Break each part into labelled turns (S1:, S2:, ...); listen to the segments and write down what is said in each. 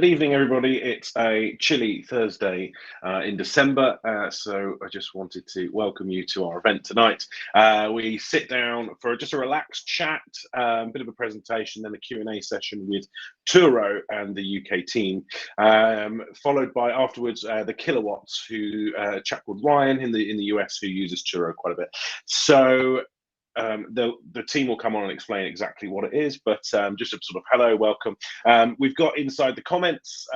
S1: Good evening, everybody. It's a chilly Thursday in December, so I just wanted to welcome you to our event tonight. We sit down for just a relaxed chat, a bit of a presentation, then a Q&A session with Turo and the UK team, followed by afterwards the Kilowatts, a chap called Ryan in the US who uses Turo quite a bit. So the team will come on and explain exactly what it is, but just a sort of hello, welcome. We've got inside the comments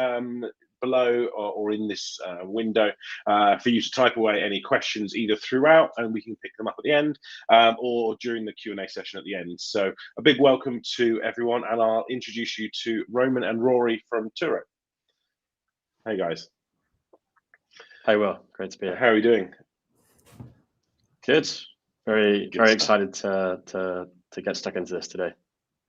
S1: below or in this window for you to type away any questions either throughout and we can pick them up at the end or during the Q&A session at the end. So a big welcome to everyone, and I'll introduce you to Roman and Rory from Turo. Hey guys.
S2: Hey Will, great to be here.
S1: How are you doing?
S2: Good. Very excited to get stuck into this today.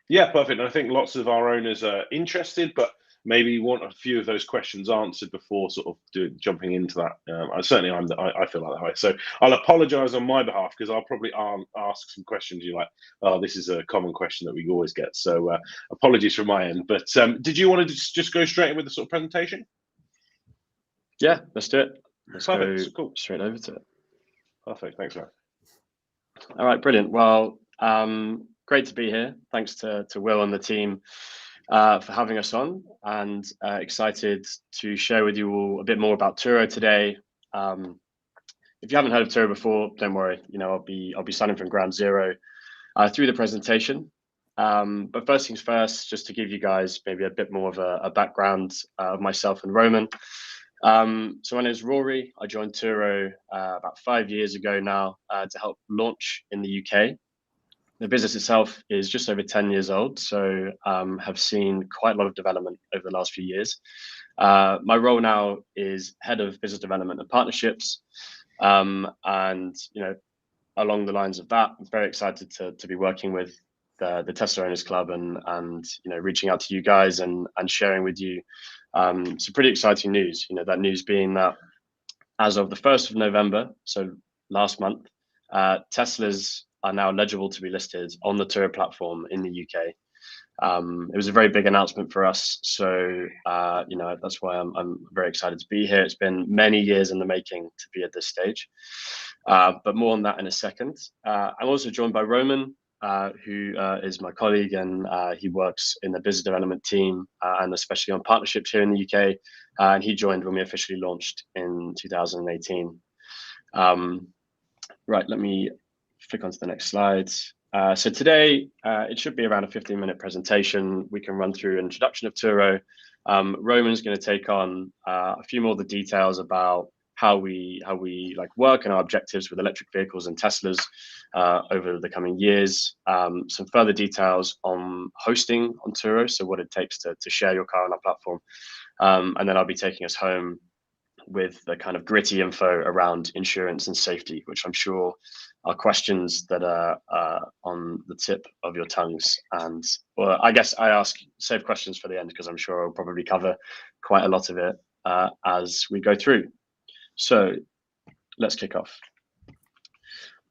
S1: Yeah, perfect. And I think lots of our owners are interested, but maybe want a few of those questions answered before sort of jumping into that. I feel like that way. So I'll apologise on my behalf because I'll probably ask some questions you're like, oh, this is a common question that we always get. So apologies from my end. But did you want to just go straight in with the sort of presentation?
S2: Yeah, let's do it. Let's
S1: Perfect.
S2: go straight over to it.
S1: Perfect. Thanks, man.
S2: All right, brilliant. Well, great to be here. Thanks to Will and the team for having us on, and excited to share with you all a bit more about Turo today. If you haven't heard of Turo before, don't worry. You know, I'll be starting from ground zero through the presentation. But first things first, just to give you guys maybe a bit more of a background of myself and Roman. So my name is Rory. I joined Turo about 5 years ago now to help launch in the UK. The business itself is just over 10 years old, so have seen quite a lot of development over the last few years. My role now is head of business development and partnerships, and you know, along the lines of that, I'm very excited to be working with the Tesla Owners Club and you know, reaching out to you guys and sharing with you some pretty exciting news. You know, that news being that as of the 1st of November, so last month, Teslas are now eligible to be listed on the Turo platform in the UK. It was a very big announcement for us, so you know, that's why I'm very excited to be here. It's been many years in the making to be at this stage, but more on that in a second. I'm also joined by Roman, who is my colleague, and he works in the business development team and especially on partnerships here in the UK. And he joined when we officially launched in 2018. Right, let me flick onto the next slide. So today, it should be around a 15-minute presentation. We can run through an introduction of Turo. Roman's going to take on a few more of the details about how we like work and our objectives with electric vehicles and Teslas over the coming years. Some further details on hosting on Turo, so what it takes to share your car on our platform. And then I'll be taking us home with the kind of gritty info around insurance and safety, which I'm sure are questions that are on the tip of your tongues. And well, I guess I save questions for the end because I'm sure I'll probably cover quite a lot of it as we go through. So let's kick off.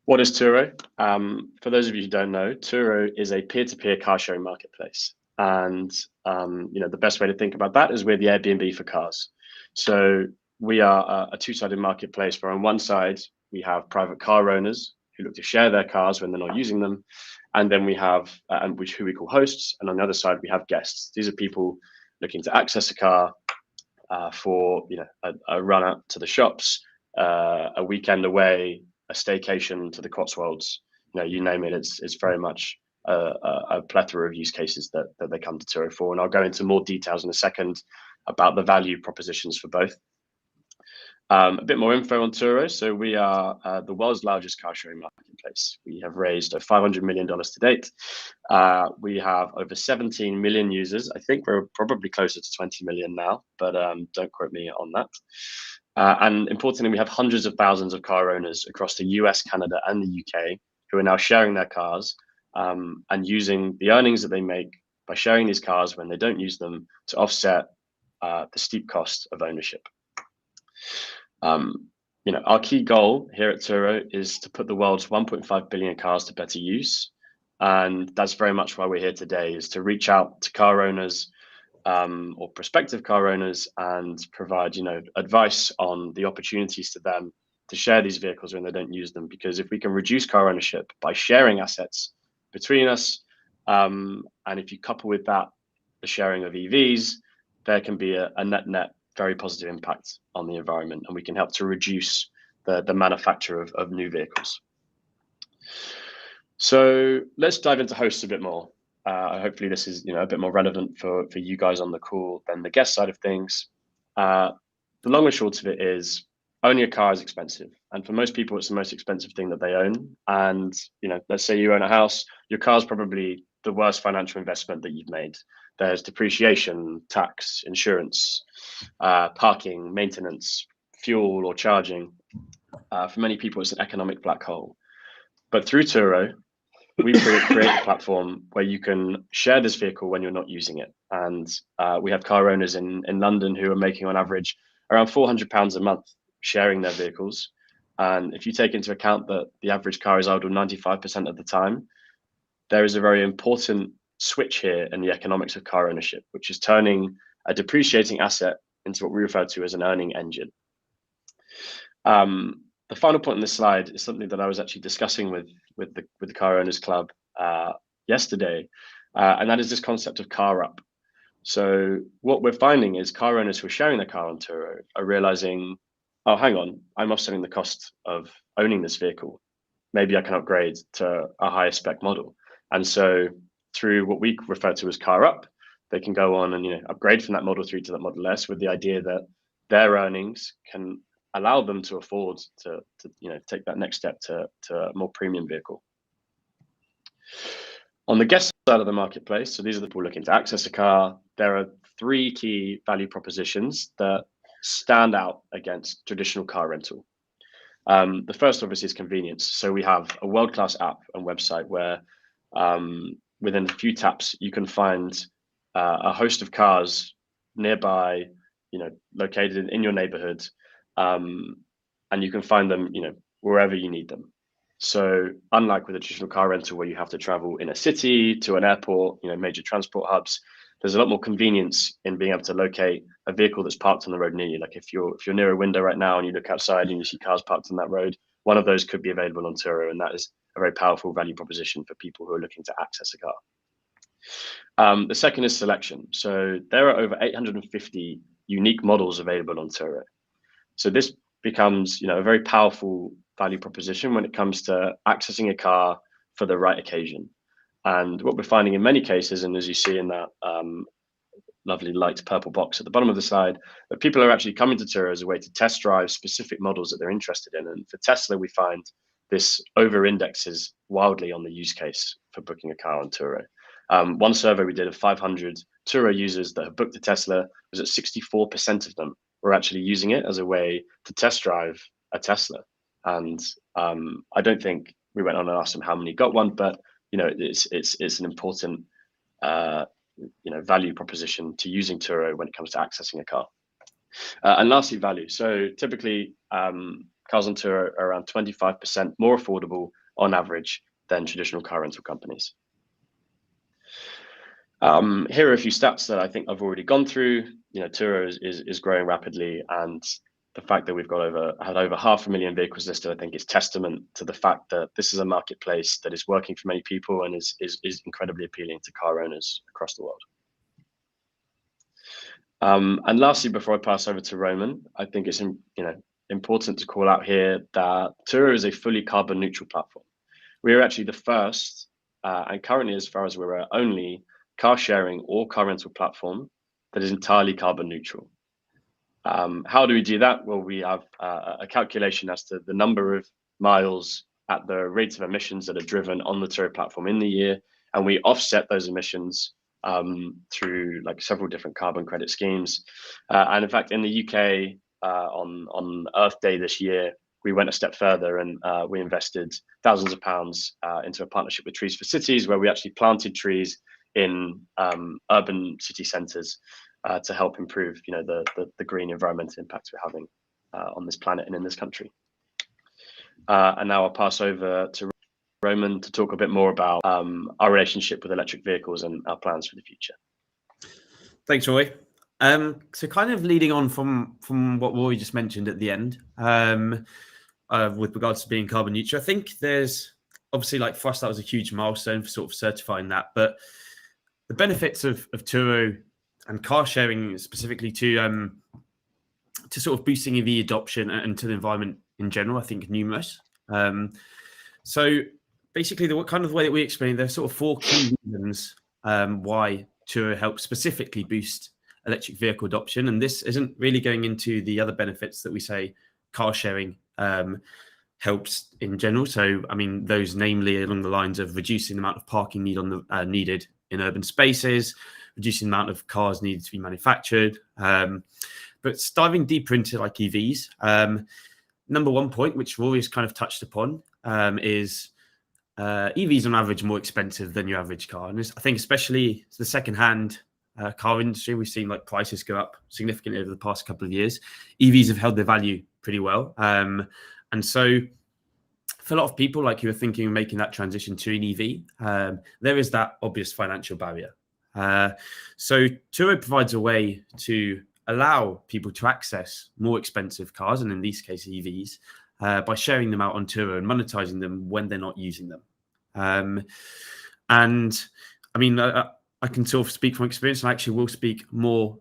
S2: What is Turo? For those of you who don't know, Turo is a peer-to-peer car sharing marketplace. And you know, the best way to think about that is we're the Airbnb for cars. So we are a two-sided marketplace where on one side, we have private car owners who look to share their cars when they're not using them. And then we have, who we call hosts. And on the other side, we have guests. These are people looking to access a car for, you know, a run out to the shops, a weekend away, a staycation to the Cotswolds. You know, you name it, it's very much a plethora of use cases that they come to Turo for. And I'll go into more details in a second about the value propositions for both. A bit more info on Turo. So we are the world's largest car sharing marketplace. We have raised $500 million to date. We have over 17 million users. I think we're probably closer to 20 million now, but don't quote me on that. And importantly, we have hundreds of thousands of car owners across the US, Canada, and the UK who are now sharing their cars and using the earnings that they make by sharing these cars when they don't use them to offset the steep cost of ownership. You know, our key goal here at Turo is to put the world's 1.5 billion cars to better use. And that's very much why we're here today, is to reach out to car owners or prospective car owners and provide, advice on the opportunities to them to share these vehicles when they don't use them. Because if we can reduce car ownership by sharing assets between us, and if you couple with that the sharing of EVs, there can be a net very positive impact on the environment, and we can help to reduce the manufacture of new vehicles. So let's dive into hosts a bit more. Hopefully this is a bit more relevant for you guys on the call than the guest side of things. The long and short of it is owning a car is expensive, and for most people it's the most expensive thing that they own. And let's say you own a house, your car is probably the worst financial investment that you've made. There's depreciation, tax, insurance, parking, maintenance, fuel or charging. For many people it's an economic black hole. But through Turo, we create a platform where you can share this vehicle when you're not using it. And we have car owners in London who are making on average around £400 a month sharing their vehicles. And if you take into account that the average car is idle 95% of the time, there is a very important switch here in the economics of car ownership, which is turning a depreciating asset into what we refer to as an earning engine. The final point on this slide is something that I was actually discussing with the Car Owners Club yesterday, and that is this concept of car up. So what we're finding is car owners who are sharing their car on Turo are realizing, oh, hang on, I'm offsetting the cost of owning this vehicle. Maybe I can upgrade to a higher spec model. And so through what we refer to as car up, they can go on and upgrade from that Model 3 to that Model S with the idea that their earnings can allow them to afford to take that next step to a more premium vehicle. On the guest side of the marketplace, so these are the people looking to access a car, there are three key value propositions that stand out against traditional car rental. The first obviously is convenience. So we have a world-class app and website where within a few taps you can find a host of cars nearby, located in your neighborhood, and you can find them wherever you need them. So unlike with a traditional car rental where you have to travel in a city to an airport, major transport hubs, there's a lot more convenience in being able to locate a vehicle that's parked on the road near you. Like if you're near a window right now and you look outside and you see cars parked on that road, one of those could be available on Turo, and that is a very powerful value proposition for people who are looking to access a car. The second is selection. So there are over 850 unique models available on Turo. So this becomes a very powerful value proposition when it comes to accessing a car for the right occasion. And what we're finding in many cases, and as you see in that lovely light purple box at the bottom of the slide, that people are actually coming to Turo as a way to test drive specific models that they're interested in. And for Tesla, we find this over indexes wildly on the use case for booking a car on Turo. One survey we did of 500 Turo users that have booked a Tesla was that 64% of them were actually using it as a way to test drive a Tesla. And I don't think we went on and asked them how many got one, but it's an important value proposition to using Turo when it comes to accessing a car. And lastly, value. So typically cars on Turo are around 25% more affordable on average than traditional car rental companies. Here are a few stats that I think I've already gone through. Turo is growing rapidly, and the fact that we've had over 500,000 vehicles listed, I think is testament to the fact that this is a marketplace that is working for many people and is incredibly appealing to car owners across the world. And lastly, before I pass over to Roman, I think it's important to call out here that Turo is a fully carbon neutral platform. We are actually the first, and currently, as far as we're aware, only car sharing or car rental platform that is entirely carbon neutral. How do we do that? Well, we have a calculation as to the number of miles at the rates of emissions that are driven on the Turo platform in the year, and we offset those emissions through several different carbon credit schemes. And in fact, in the UK, on Earth Day this year, we went a step further and we invested thousands of pounds into a partnership with Trees for Cities, where we actually planted trees in urban city centres to help improve, the green environmental impact we're having on this planet and in this country. And now I'll pass over to Roman to talk a bit more about our relationship with electric vehicles and our plans for the future.
S3: Thanks, Roy. So kind of leading on from what Roy just mentioned at the end, with regards to being carbon neutral, I think there's obviously, like, for us, that was a huge milestone for sort of certifying that. But the benefits of Turo and car sharing specifically to sort of boosting EV adoption and to the environment in general, I think numerous. So basically, the kind of way that we explain, there's sort of four key reasons why Turo helps specifically boost electric vehicle adoption. And this isn't really going into the other benefits that we say car sharing helps in general. So, I mean, those namely along the lines of reducing the amount of parking needed in urban spaces, reducing the amount of cars needed to be manufactured. But diving deeper into like EVs, number one point, which Rory has kind of touched upon, is EVs on average more expensive than your average car. And I think especially the second-hand car industry, we've seen like prices go up significantly over the past couple of years. EVs have held their value pretty well. And so for a lot of people like who are thinking of making that transition to an EV, there is that obvious financial barrier. So Turo provides a way to allow people to access more expensive cars, and in these cases EVs, by sharing them out on Turo and monetizing them when they're not using them. And I mean, I can sort of speak from experience, and I actually will speak more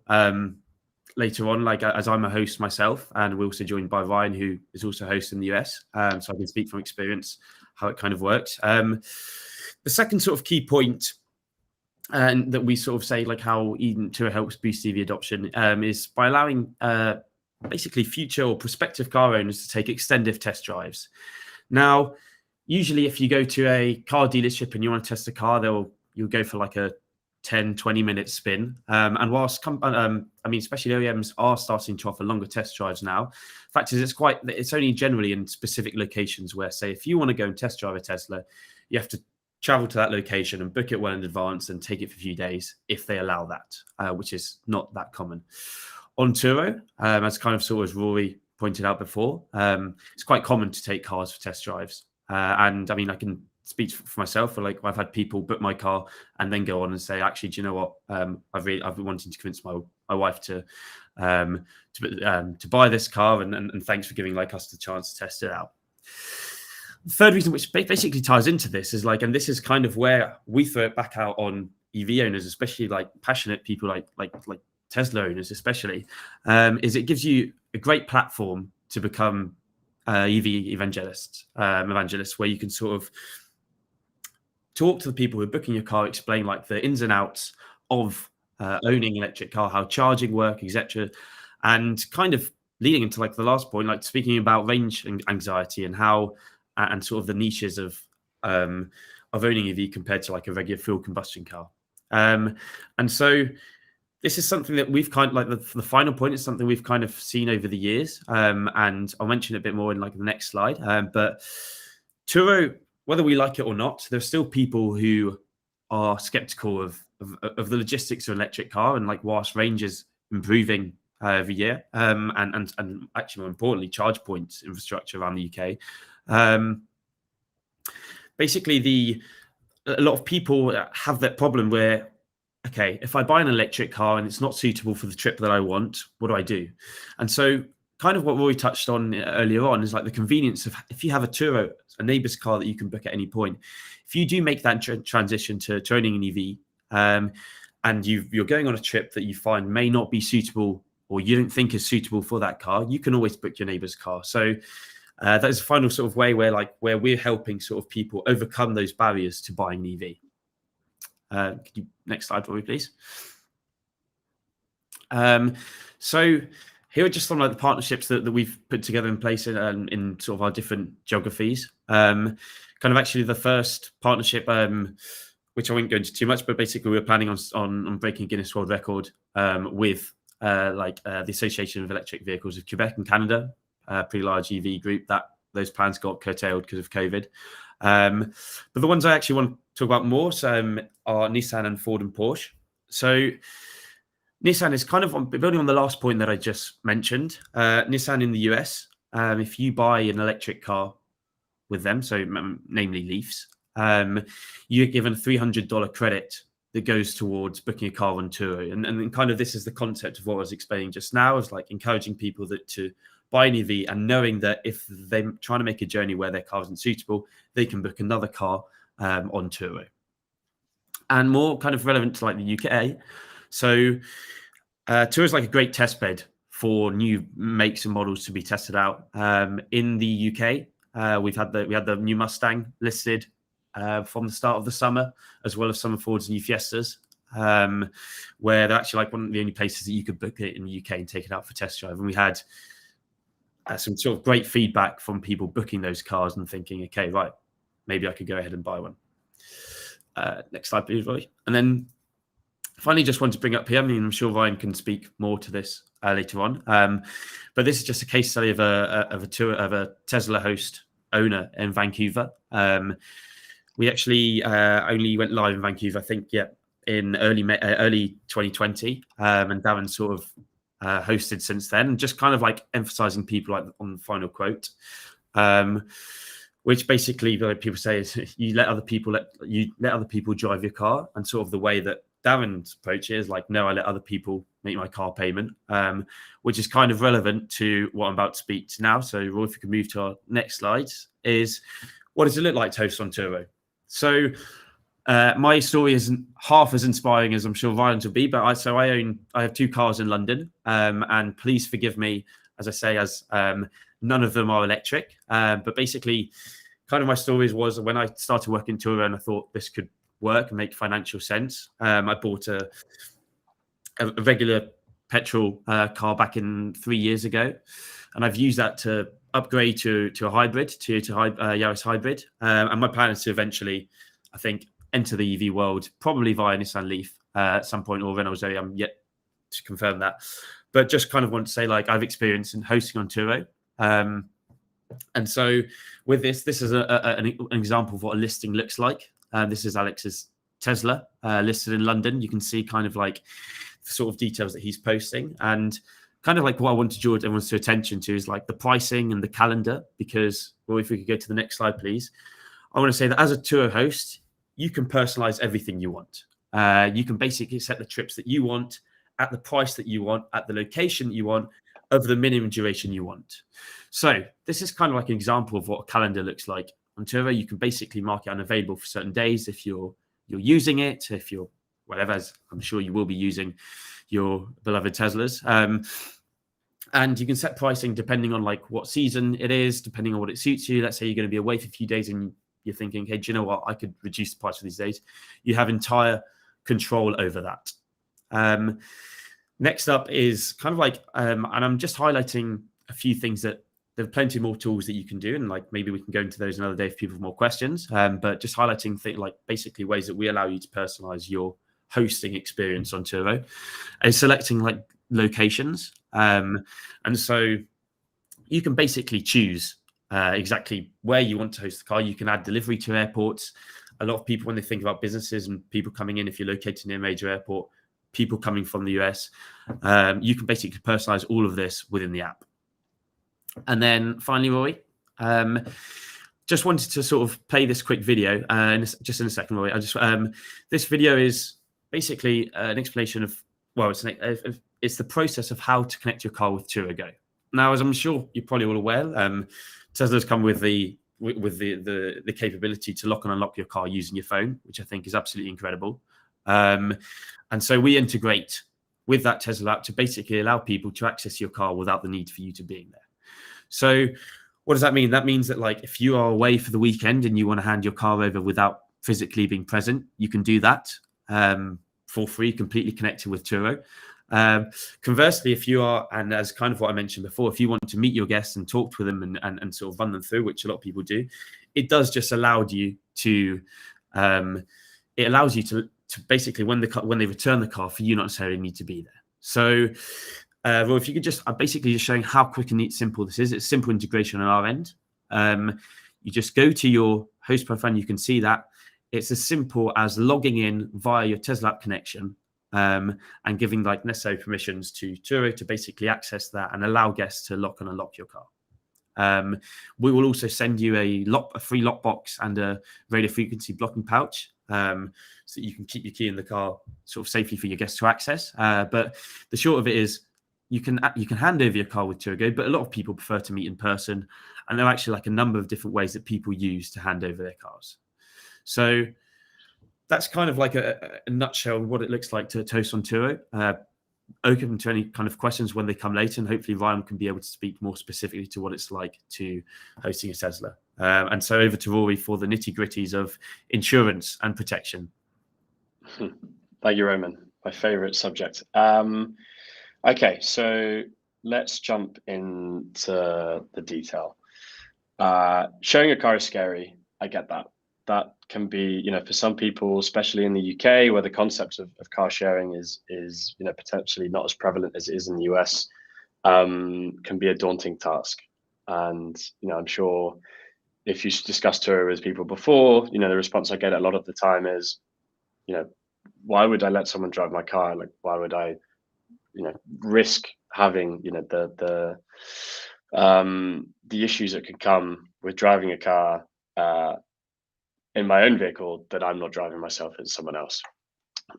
S3: later on, like as I'm a host myself, and we're also joined by Ryan, who is also a host in the US. So I can speak from experience how it kind of works. The second sort of key point, and that we sort of say like how Eden Turo helps boost EV adoption, is by allowing basically future or prospective car owners to take extended test drives. Now, usually if you go to a car dealership and you want to test a car, you'll go for like a 10-20 minute spin. And whilst I mean, especially OEMs are starting to offer longer test drives now. The fact is, it's only generally in specific locations where, say, if you want to go and test drive a Tesla, you have to travel to that location and book it well in advance and take it for a few days if they allow that, which is not that common. On Turo, as kind of sort of as Rory pointed out before, it's quite common to take cars for test drives. And I mean, I can speak for myself. Like, I've had people book my car and then go on and say, actually, do you know what? I've been wanting to convince my wife to buy this car, and thanks for giving like us the chance to test it out. The third reason, which basically ties into this, is like, and this is kind of where we throw it back out on EV owners, especially like passionate people like Tesla owners, especially, is it gives you a great platform to become EV evangelists, where you can sort of talk to the people who are booking your car, explain like the ins and outs of owning an electric car, how charging work, etc., and kind of leading into like the last point, like speaking about range anxiety and how and sort of the niches of owning EV compared to like a regular fuel combustion car. And so this is something that we've kind of like the final point is something we've kind of seen over the years. And I'll mention it a bit more in like the next slide. But Turo, whether we like it or not, there's still people who are skeptical of the logistics of an electric car. And like, whilst range is improving every year, and actually more importantly, charge points infrastructure around the UK, basically a lot of people have that problem where, okay, if I buy an electric car and it's not suitable for the trip that I want, what do I do? And so kind of what Roy touched on earlier on is like the convenience of, if you have a Turo, a neighbor's car that you can book at any point, if you do make that transition to owning an EV, and you're going on a trip that you find may not be suitable or you don't think is suitable for that car, you can always book your neighbor's car. So that is the final sort of way where we're helping sort of people overcome those barriers to buying an EV. Could you next slide for me, please? So here are just some of the partnerships that we've put together in place in sort of our different geographies. Kind of actually the first partnership, which I won't go into too much, but basically we're planning on breaking Guinness World Record with the Association of Electric Vehicles of Quebec and Canada, pretty large EV group. That those plans got curtailed because of COVID. But the ones I actually want to talk about more are Nissan and Ford and Porsche. So Nissan is kind of building on the last point that I just mentioned. Nissan in the US, if you buy an electric car with them, so namely Leafs, you're given a $300 credit that goes towards booking a car on Turo. And kind of this is the concept of what I was explaining just now, is like encouraging people to buy an EV and knowing that if they're trying to make a journey where their car isn't suitable, they can book another car on Turo. And more kind of relevant to like the UK. So Turo is like a great test bed for new makes and models to be tested out. In the UK, we had the new Mustang listed from the start of the summer, as well as some of Ford's new Fiestas, where they're actually like one of the only places that you could book it in the UK and take it out for test drive. And we had some sort of great feedback from people booking those cars and thinking, okay, right, maybe I could go ahead and buy one. Next slide, please, Roy. And then finally, just wanted to bring up here, I mean, I'm sure Ryan can speak more to this later on, but this is just a case study of a Tesla host owner in Vancouver. We actually only went live in Vancouver, I think, in early 2020, and Darren sort of hosted since then, and just kind of like emphasizing people like on the final quote, which basically like people say is you let other people drive your car, and sort of the way that Darren's approach is like, no, I let other people make my car payment, which is kind of relevant to what I'm about to speak to now. So Roy, if we can move to our next slides, is what does it look like to host on Turo? So my story isn't half as inspiring as I'm sure Ryan's will be, but I have 2 cars in London, and please forgive me, as I say, as none of them are electric. But basically, kind of my story was when I started working Turo and I thought this could work and make financial sense. I bought a regular petrol car back in 3 years ago, and I've used that to upgrade to a hybrid, Yaris hybrid. And my plan is to eventually, I think, enter the EV world, probably via Nissan Leaf at some point, or Renault Zoe. I'm yet to confirm that. But just kind of want to say, like, I've experience in hosting on Turo. And so with this is an example of what a listing looks like. This is Alex's Tesla listed in London. You can see kind of like the sort of details that he's posting, and kind of like what I want to draw everyone's attention to is like the pricing and the calendar, because, well, if we could go to the next slide, please. I want to say that as a Turo host, you can personalize everything you want. You can basically set the trips that you want at the price that you want, at the location that you want, over the minimum duration you want. So this is kind of like an example of what a calendar looks like on Turo. You can basically mark it unavailable for certain days if you're using it, if you're whatever, as I'm sure you will be using your beloved Teslas. And you can set pricing depending on like what season it is, depending on what it suits you. Let's say you're going to be away for a few days and you're thinking, hey, do you know what? I could reduce the price for these days. You have entire control over that. Next up is kind of like, and I'm just highlighting a few things that there are plenty more tools that you can do. And like, maybe we can go into those another day if people have more questions, but just highlighting things like basically ways that we allow you to personalize your hosting experience on Turo, and selecting like locations. And so you can basically choose exactly where you want to host the car. You can add delivery to airports. A lot of people, when they think about businesses and people coming in, if you're located near a major airport, people coming from the US, you can basically personalize all of this within the app. And then finally, Roy, just wanted to sort of play this quick video, just in a second, Roy. This video is basically an explanation of, well, it's the process of how to connect your car with Turo Go. Now, as I'm sure you're probably all aware, Tesla's come with the capability to lock and unlock your car using your phone, which I think is absolutely incredible. And so we integrate with that Tesla app to basically allow people to access your car without the need for you to be in there. So what does that mean? That means that like if you are away for the weekend and you want to hand your car over without physically being present, you can do that for free, completely connected with Turo. Conversely, if you are, and as kind of what I mentioned before, if you want to meet your guests and talk to them and sort of run them through, which a lot of people do, it does just allow you to, it allows you to basically when they return the car, for you not necessarily need to be there. So, well, if you could just, I'm basically just showing how quick and simple this is. It's simple integration on our end. You just go to your host profile and you can see that it's as simple as logging in via your Tesla app connection and giving like necessary permissions to Turo to basically access that and allow guests to lock and unlock your car. We will also send you a free lockbox and a radio frequency blocking pouch so that you can keep your key in the car sort of safely for your guests to access. But the short of it is, you can hand over your car with Turo, but a lot of people prefer to meet in person, and there are actually like a number of different ways that people use to hand over their cars. So that's kind of like a nutshell of what it looks like to host on Turo. Open to any kind of questions when they come later, and hopefully Ryan can be able to speak more specifically to what it's like to hosting a Tesla. And so over to Rory for the nitty-gritties of insurance and protection.
S2: Thank you, Roman. My favorite subject. Okay, so let's jump into the detail. Sharing a car is scary. I get that. That can be, for some people, especially in the UK, where the concept of car sharing is potentially not as prevalent as it is in the US, can be a daunting task. And I'm sure if you discuss Turo with people before, the response I get a lot of the time is, why would I let someone drive my car? Like, why would I, risk having, the issues that could come with driving a car in my own vehicle that I'm not driving myself, as someone else.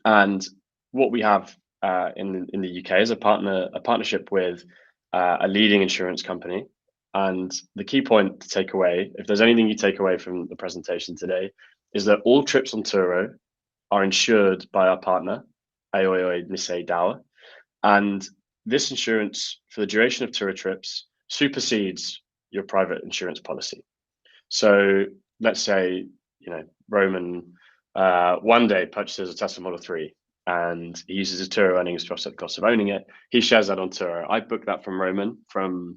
S2: And what we have in the UK is a partnership with a leading insurance company. And the key point to take away, if there's anything you take away from the presentation today, is that all trips on Turo are insured by our partner, Aoi Nisei Dower. And this insurance for the duration of Turo trips supersedes your private insurance policy. So let's say, Roman one day purchases a Tesla Model 3 and he uses his Turo earnings to offset the cost of owning it. He shares that on Turo. I booked that from Roman from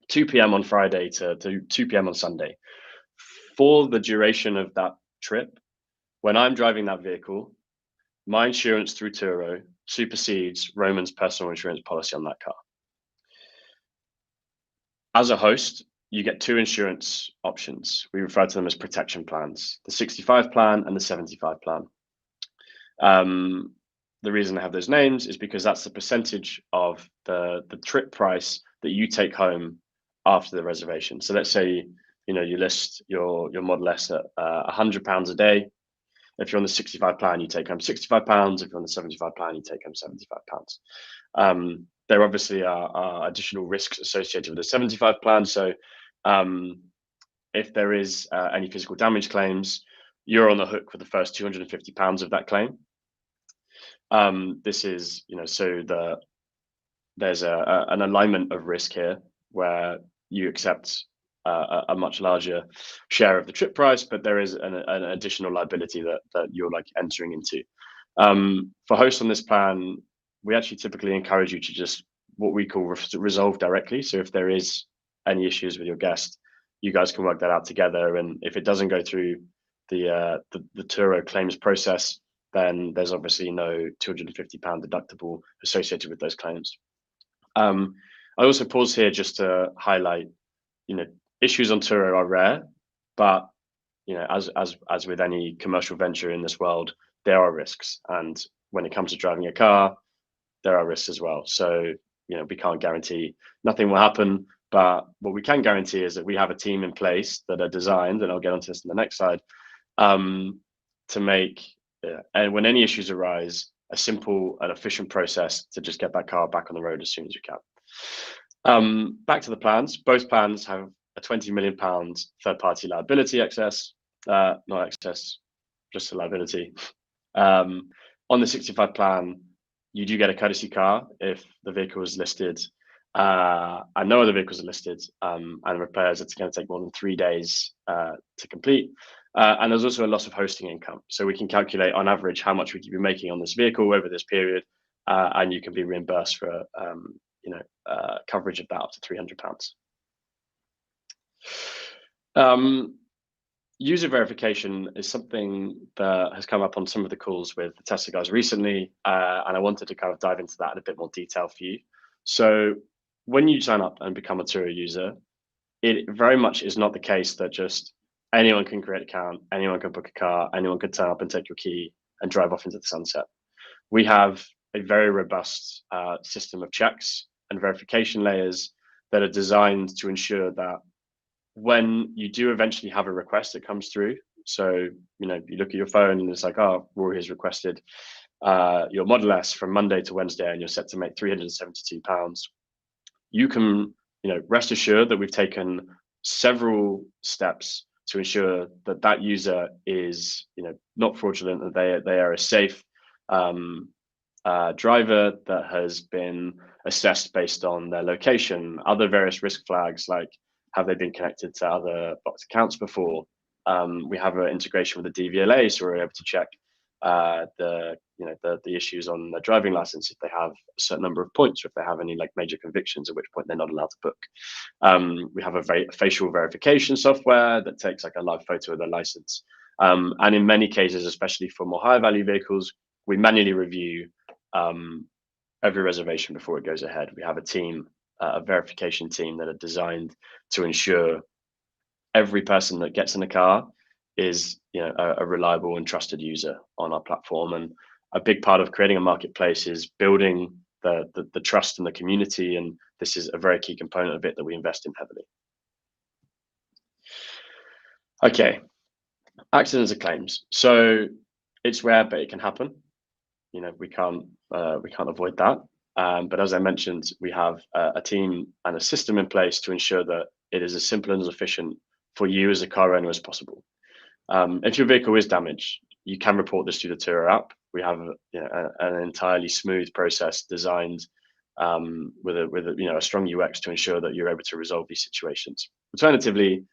S2: 2 p.m. on Friday to 2 p.m. on Sunday. For the duration of that trip, when I'm driving that vehicle, my insurance through Turo supersedes Roman's personal insurance policy on that car. As a host, you get two insurance options. We refer to them as protection plans, the 65 plan and the 75 plan. The reason I have those names is because that's the percentage of the trip price that you take home after the reservation. So let's say, you list your Model S at £100 a day. If you're on the 65 plan, you take home £65. If you're on the 75 plan, you take home £75. There obviously are additional risks associated with the 75 plan. So if there is any physical damage claims, you're on the hook for the first £250 of that claim. This is, so there's an alignment of risk here where you accept a much larger share of the trip price, but there is an additional liability that you're like entering into. For hosts on this plan, we actually typically encourage you to just what we call resolve directly. So if there is any issues with your guest, you guys can work that out together. And if it doesn't go through the Turo claims process, then there's obviously no £250 deductible associated with those claims. I also pause here just to highlight, issues on Turo are rare, but as with any commercial venture in this world, there are risks. And when it comes to driving a car, there are risks as well. So, we can't guarantee nothing will happen, but what we can guarantee is that we have a team in place that are designed, and I'll get onto this in the next slide, to make, and when any issues arise, a simple and efficient process to just get that car back on the road as soon as you can. Back to the plans. Both plans have a £20 million third-party liability excess, not excess, just a liability. On the 65 plan, you do get a courtesy car if the vehicle is listed and no other vehicles are listed, and repairs, it's going to take more than 3 days to complete. And there's also a loss of hosting income. So we can calculate on average how much we could be making on this vehicle over this period, and you can be reimbursed for coverage of that up to £300. User verification is something that has come up on some of the calls with the Tesla guys recently, and I wanted to kind of dive into that in a bit more detail for you. So when you sign up and become a Turo user, it very much is not the case that just anyone can create an account, anyone can book a car, anyone can turn up and take your key and drive off into the sunset. We have a very robust system of checks and verification layers that are designed to ensure that when you do eventually have a request that comes through, So, you look at your phone and it's like, oh, Rory has requested your Model S from Monday to Wednesday, and you're set to make £372. You can, rest assured that we've taken several steps to ensure that that user is, not fraudulent, that they are a safe driver that has been assessed based on their location, other various risk flags, like have they been connected to other blocked accounts before. We have an integration with the DVLA, so we're able to check the issues on their driving license, if they have a certain number of points, or if they have any major convictions, at which point they're not allowed to book. We have a facial verification software that takes a live photo of their license. And in many cases, especially for more higher value vehicles, we manually review every reservation before it goes ahead. We have a team, a verification team, that are designed to ensure every person that gets in a car is a reliable and trusted user on our platform. And a big part of creating a marketplace is building the trust in the community, and this is a very key component of it that we invest in heavily. Okay, accidents and claims. So it's rare, but it can happen. We can't avoid that. But as I mentioned, we have a team and a system in place to ensure that it is as simple and as efficient for you as a car owner as possible. If your vehicle is damaged, you can report this through the Turo app. We have an entirely smooth process designed with a strong UX to ensure that you're able to resolve these situations. Alternatively,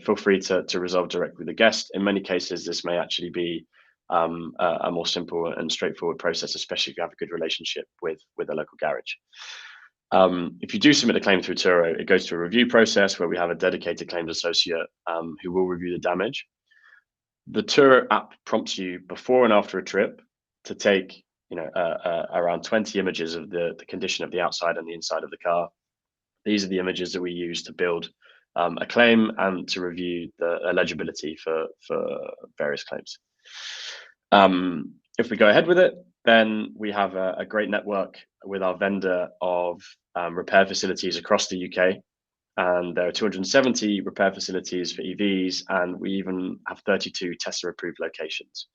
S2: feel free to resolve directly with the guest. In many cases, this may actually be a more simple and straightforward process, especially if you have a good relationship with a local garage. If you do submit a claim through Turo, it goes through a review process where we have a dedicated claims associate who will review the damage. The Turo app prompts you before and after a trip to take around 20 images of the condition of the outside and the inside of the car. These are the images that we use to build a claim and to review the eligibility for various claims. If we go ahead with it, then we have a great network with our vendor of repair facilities across the UK. And there are 270 repair facilities for EVs, and we even have 32 Tesla-approved locations.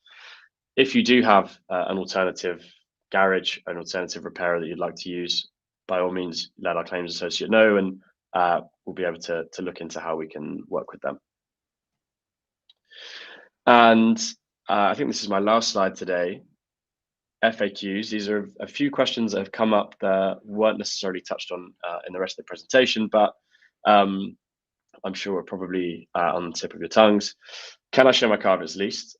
S2: If you do have an alternative garage, an alternative repairer that you'd like to use, by all means, let our claims associate know, and we'll be able to look into how we can work with them. And I think this is my last slide today. FAQs. These are a few questions that have come up that weren't necessarily touched on in the rest of the presentation, but I'm sure are probably on the tip of your tongues. Can I show my car if it's leased?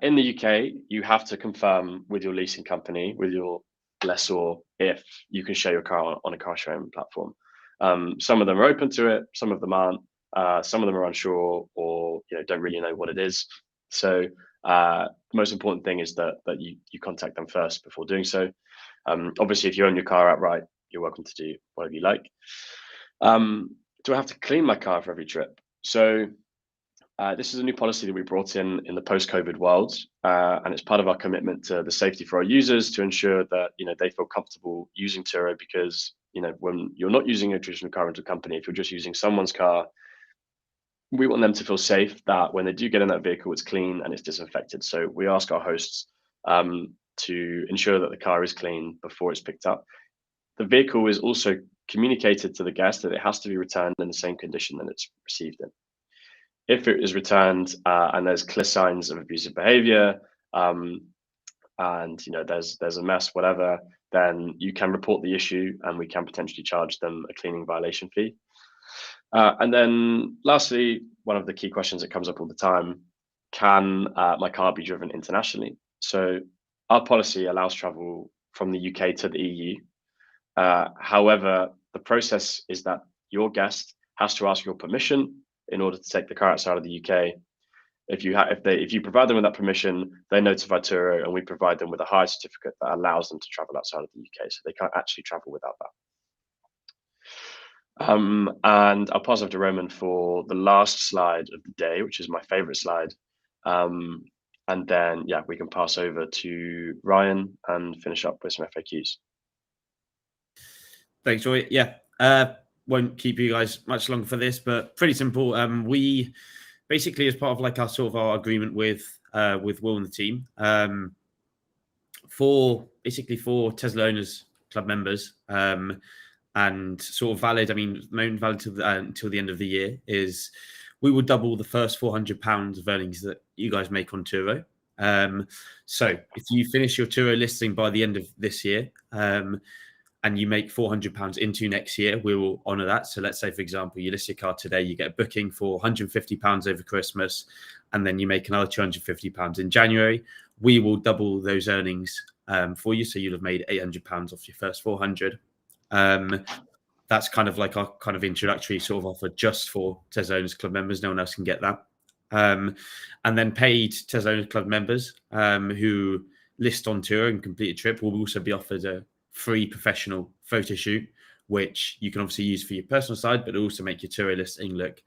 S2: In the UK, you have to confirm with your leasing company, with your lessor, if you can show your car on a car sharing platform. Some of them are open to it, some of them aren't. Some of them are unsure or don't really know what it is. So the most important thing is that you contact them first before doing so. Obviously, if you own your car outright, you're welcome to do whatever you like. Do I have to clean my car for every trip? So this is a new policy that we brought in the post-COVID world, and it's part of our commitment to the safety for our users, to ensure that they feel comfortable using Turo, because when you're not using a traditional car rental company, if you're just using someone's car, we want them to feel safe that when they do get in that vehicle, it's clean and it's disinfected. So we ask our hosts to ensure that the car is clean before it's picked up. The vehicle is also communicated to the guest that it has to be returned in the same condition that it's received in. If it is returned and there's clear signs of abusive behavior, and there's a mess, whatever, then you can report the issue and we can potentially charge them a cleaning violation fee. And then lastly, one of the key questions that comes up all the time: can my car be driven internationally? So our policy allows travel from the UK to the EU. However, the process is that your guest has to ask your permission in order to take the car outside of the UK. If you provide them with that permission, they notify Turo, and we provide them with a hire certificate that allows them to travel outside of the UK. So they can't actually travel without that. And I'll pass over to Roman for the last slide of the day, which is my favorite slide. And then, we can pass over to Ryan and finish up with some FAQs.
S3: Thanks, Joy. Won't keep you guys much longer for this, but pretty simple. We basically, as part of like our agreement with Will and the team, for Tesla owners club members, and sort of valid. I mean, valid until the end of the year is we will double the first £400 of earnings that you guys make on Turo. So if you finish your Turo listing by the end of this year, and you make £400 into next year, we will honour that. So let's say, for example, you list your car today, you get a booking for £150 over Christmas, and then you make another £250 in January. We will double those earnings for you. So you'll have made £800 off your first 400. That's kind of like our kind of introductory sort of offer just for Tesla Owners Club members. No one else can get that. And then paid Tesla Owners Club members who list on Turo and complete a trip will also be offered a free professional photo shoot, which you can obviously use for your personal side, but also make your Turo listing look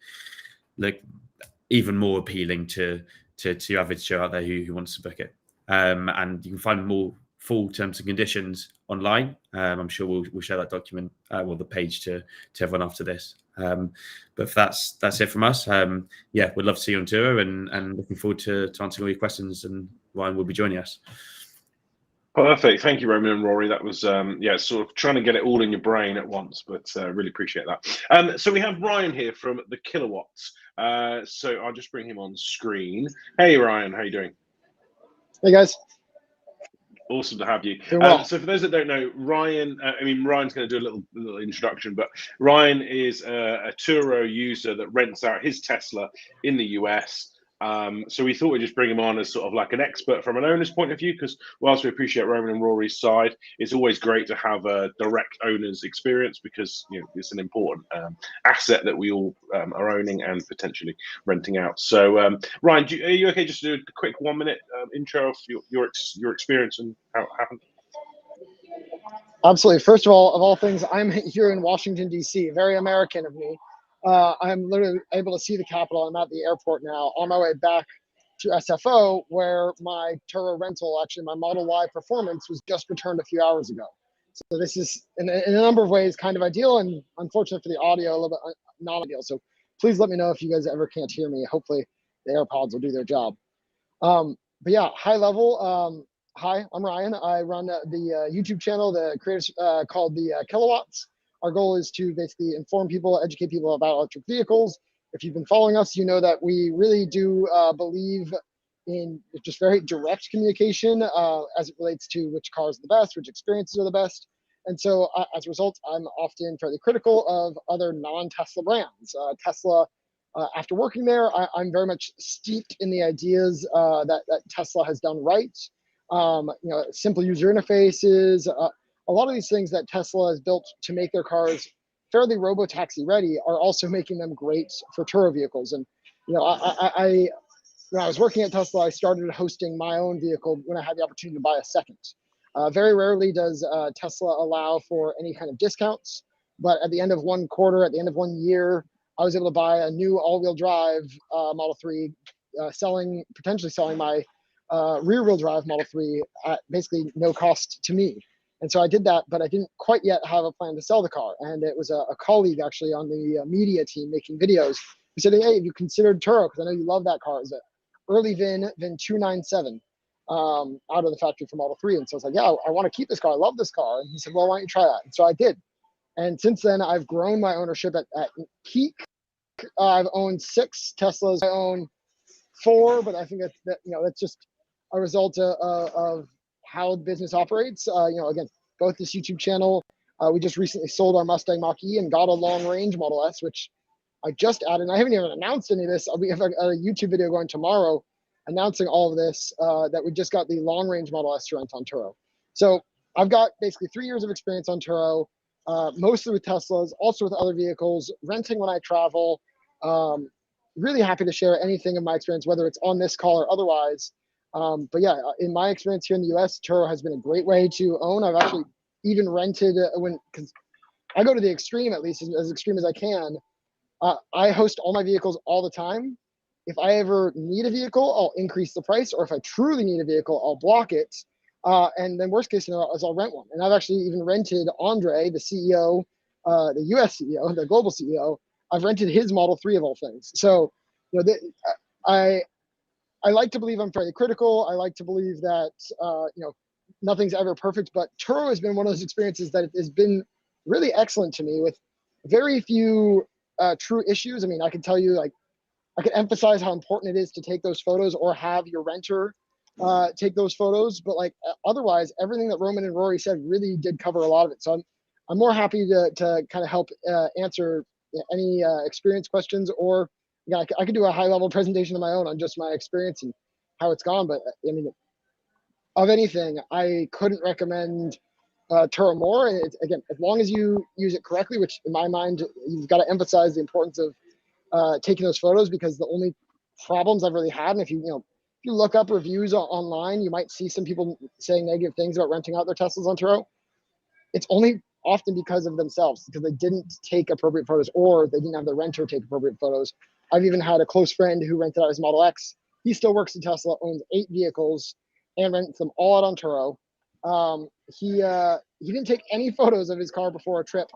S3: even more appealing to your average Joe out there who wants to book it. And you can find more full terms and conditions online. I'm sure we'll share that document, the page to everyone after this. But that's it from us. We'd love to see you on Turo and looking forward to answering all your questions. And Ryan will be joining us.
S1: Perfect. Thank you, Roman and Rory. That was, sort of trying to get it all in your brain at once, but really appreciate that. So we have Ryan here from the Kilowatts. So I'll just bring him on screen. Hey, Ryan, how you doing?
S4: Hey, guys.
S1: Awesome to have you.
S4: Well.
S1: So for those that don't know, Ryan, Ryan's going to do a little introduction, but Ryan is a Turo user that rents out his Tesla in the US. So we thought we'd just bring him on as sort of like an expert from an owner's point of view, because whilst we appreciate Roman and Rory's side, it's always great to have a direct owner's experience because it's an important asset that we all are owning and potentially renting out. So Ryan, are you okay just to do a quick 1 minute intro of your experience and how it happened?
S4: Absolutely. First of all things, I'm here in Washington, D.C., very American of me. I'm literally able to see the Capitol. I'm at the airport now on my way back to SFO, where my Turo rental, actually my Model Y Performance, was just returned a few hours ago. So this is in a number of ways kind of ideal, and unfortunately for the audio, a little bit not ideal. So please let me know if you guys ever can't hear me. Hopefully the AirPods will do their job. But yeah, high level. Hi, I'm Ryan. I run the YouTube channel, the creators called the Kilowatts. Our goal is to basically inform people, educate people about electric vehicles. If you've been following us, you know that we really do believe in just very direct communication as it relates to which cars are the best, which experiences are the best. And so as a result, I'm often fairly critical of other non-Tesla brands. Tesla, after working there, I'm very much steeped in the ideas that Tesla has done right. Simple user interfaces, a lot of these things that Tesla has built to make their cars fairly robo-taxi ready are also making them great for Turo vehicles. And when I was working at Tesla, I started hosting my own vehicle when I had the opportunity to buy a second. Very rarely does Tesla allow for any kind of discounts, but at the end of one quarter, at the end of 1 year, I was able to buy a new all-wheel drive Model 3, potentially selling my rear-wheel drive Model 3 at basically no cost to me. And so I did that, but I didn't quite yet have a plan to sell the car. And it was a colleague actually on the media team making videos who said, hey, have you considered Turo? Because I know you love that car. It's an early VIN 297 out of the factory for Model 3. And so I was like, yeah, I want to keep this car. I love this car. And he said, well, why don't you try that? And so I did. And since then, I've grown my ownership at peak. I've owned 6 Teslas. I own 4, but I think that's just a result of how the business operates. Again, both this YouTube channel, we just recently sold our Mustang Mach-E and got a long-range Model S, which I just added. And I haven't even announced any of this. We have a YouTube video going tomorrow announcing all of this, that we just got the long-range Model S to rent on Turo. So I've got basically 3 years of experience on Turo, mostly with Teslas, also with other vehicles, renting when I travel. Really happy to share anything of my experience, whether it's on this call or otherwise. But yeah, in my experience here in the US, Turo has been a great way to own. I've actually even rented because I go to the extreme, at least as extreme as I can. I host all my vehicles all the time. If I ever need a vehicle, I'll increase the price, or if I truly need a vehicle, I'll block it. And then worst case scenario is I'll rent one. And I've actually even rented Andre, the CEO, the US CEO, the global CEO. I've rented his Model 3 of all things. So I I like to believe I'm fairly critical. I like to believe that nothing's ever perfect, but Turo has been one of those experiences that has been really excellent to me with very few true issues. I mean, I can tell you, like, I can emphasize how important it is to take those photos or have your renter take those photos. But like otherwise, everything that Roman and Rory said really did cover a lot of it. So I'm more happy to kind of help answer any experience questions, or I could do a high level presentation of my own on just my experience and how it's gone. But I mean, of anything, I couldn't recommend Turo more. And it's, again, as long as you use it correctly, which in my mind, you've got to emphasize the importance of taking those photos, because the only problems I've really had, and if you look up reviews online, you might see some people saying negative things about renting out their Teslas on Turo. It's only often because of themselves, because they didn't take appropriate photos, or they didn't have the renter take appropriate photos. I've even had a close friend who rented out his Model X. He still works at Tesla, owns 8 vehicles, and rents them all out on Turo. He didn't take any photos of his car before a trip.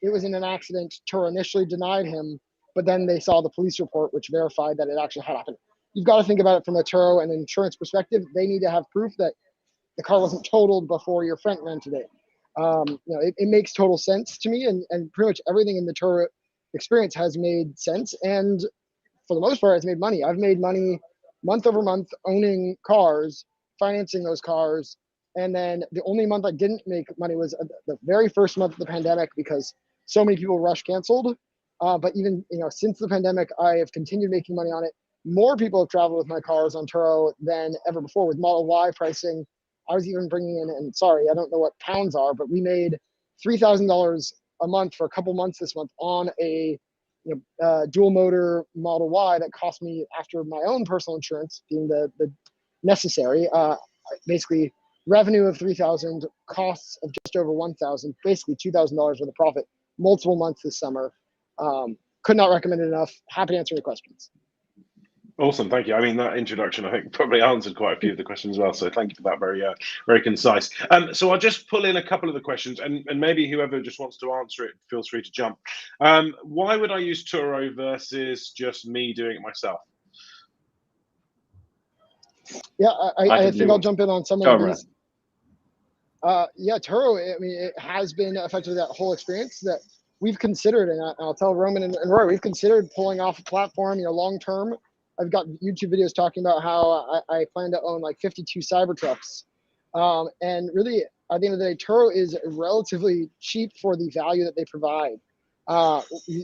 S4: It was in an accident. Turo initially denied him, but then they saw the police report, which verified that it actually had happened. You've got to think about it from a Turo and insurance perspective. They need to have proof that the car wasn't totaled before your friend rented it. It makes total sense to me, and pretty much everything in the Turo experience has made sense. And for the most part, it's made money. I've made money month over month owning cars, financing those cars. And then the only month I didn't make money was the very first month of the pandemic, because so many people rush canceled. But even since the pandemic, I have continued making money on it. More people have traveled with my cars on Turo than ever before. With Model Y pricing, I was even bringing in, and sorry, I don't know what pounds are, but we made $3,000 a month for a couple months this month on a dual motor Model Y that cost me, after my own personal insurance being the necessary, basically revenue of 3,000, costs of just over 1,000, basically $2,000 worth of profit, multiple months this summer. Could not recommend it enough. Happy to answer your questions.
S1: Awesome, thank you. I mean, that introduction, I think, probably answered quite a few of the questions as well. So thank you for that, very, very concise. So I'll just pull in a couple of the questions, and maybe whoever just wants to answer it, feels free to jump. Why would I use Turo versus just me doing it myself?
S4: Yeah, I think I'll jump in on some of these. Turo, I mean, it has been effectively that whole experience that we've considered, and I'll tell Roman and Roy, we've considered pulling off a platform, long term. I've got YouTube videos talking about how I plan to own like 52 Cybertrucks. And really, at the end of the day, Turo is relatively cheap for the value that they provide.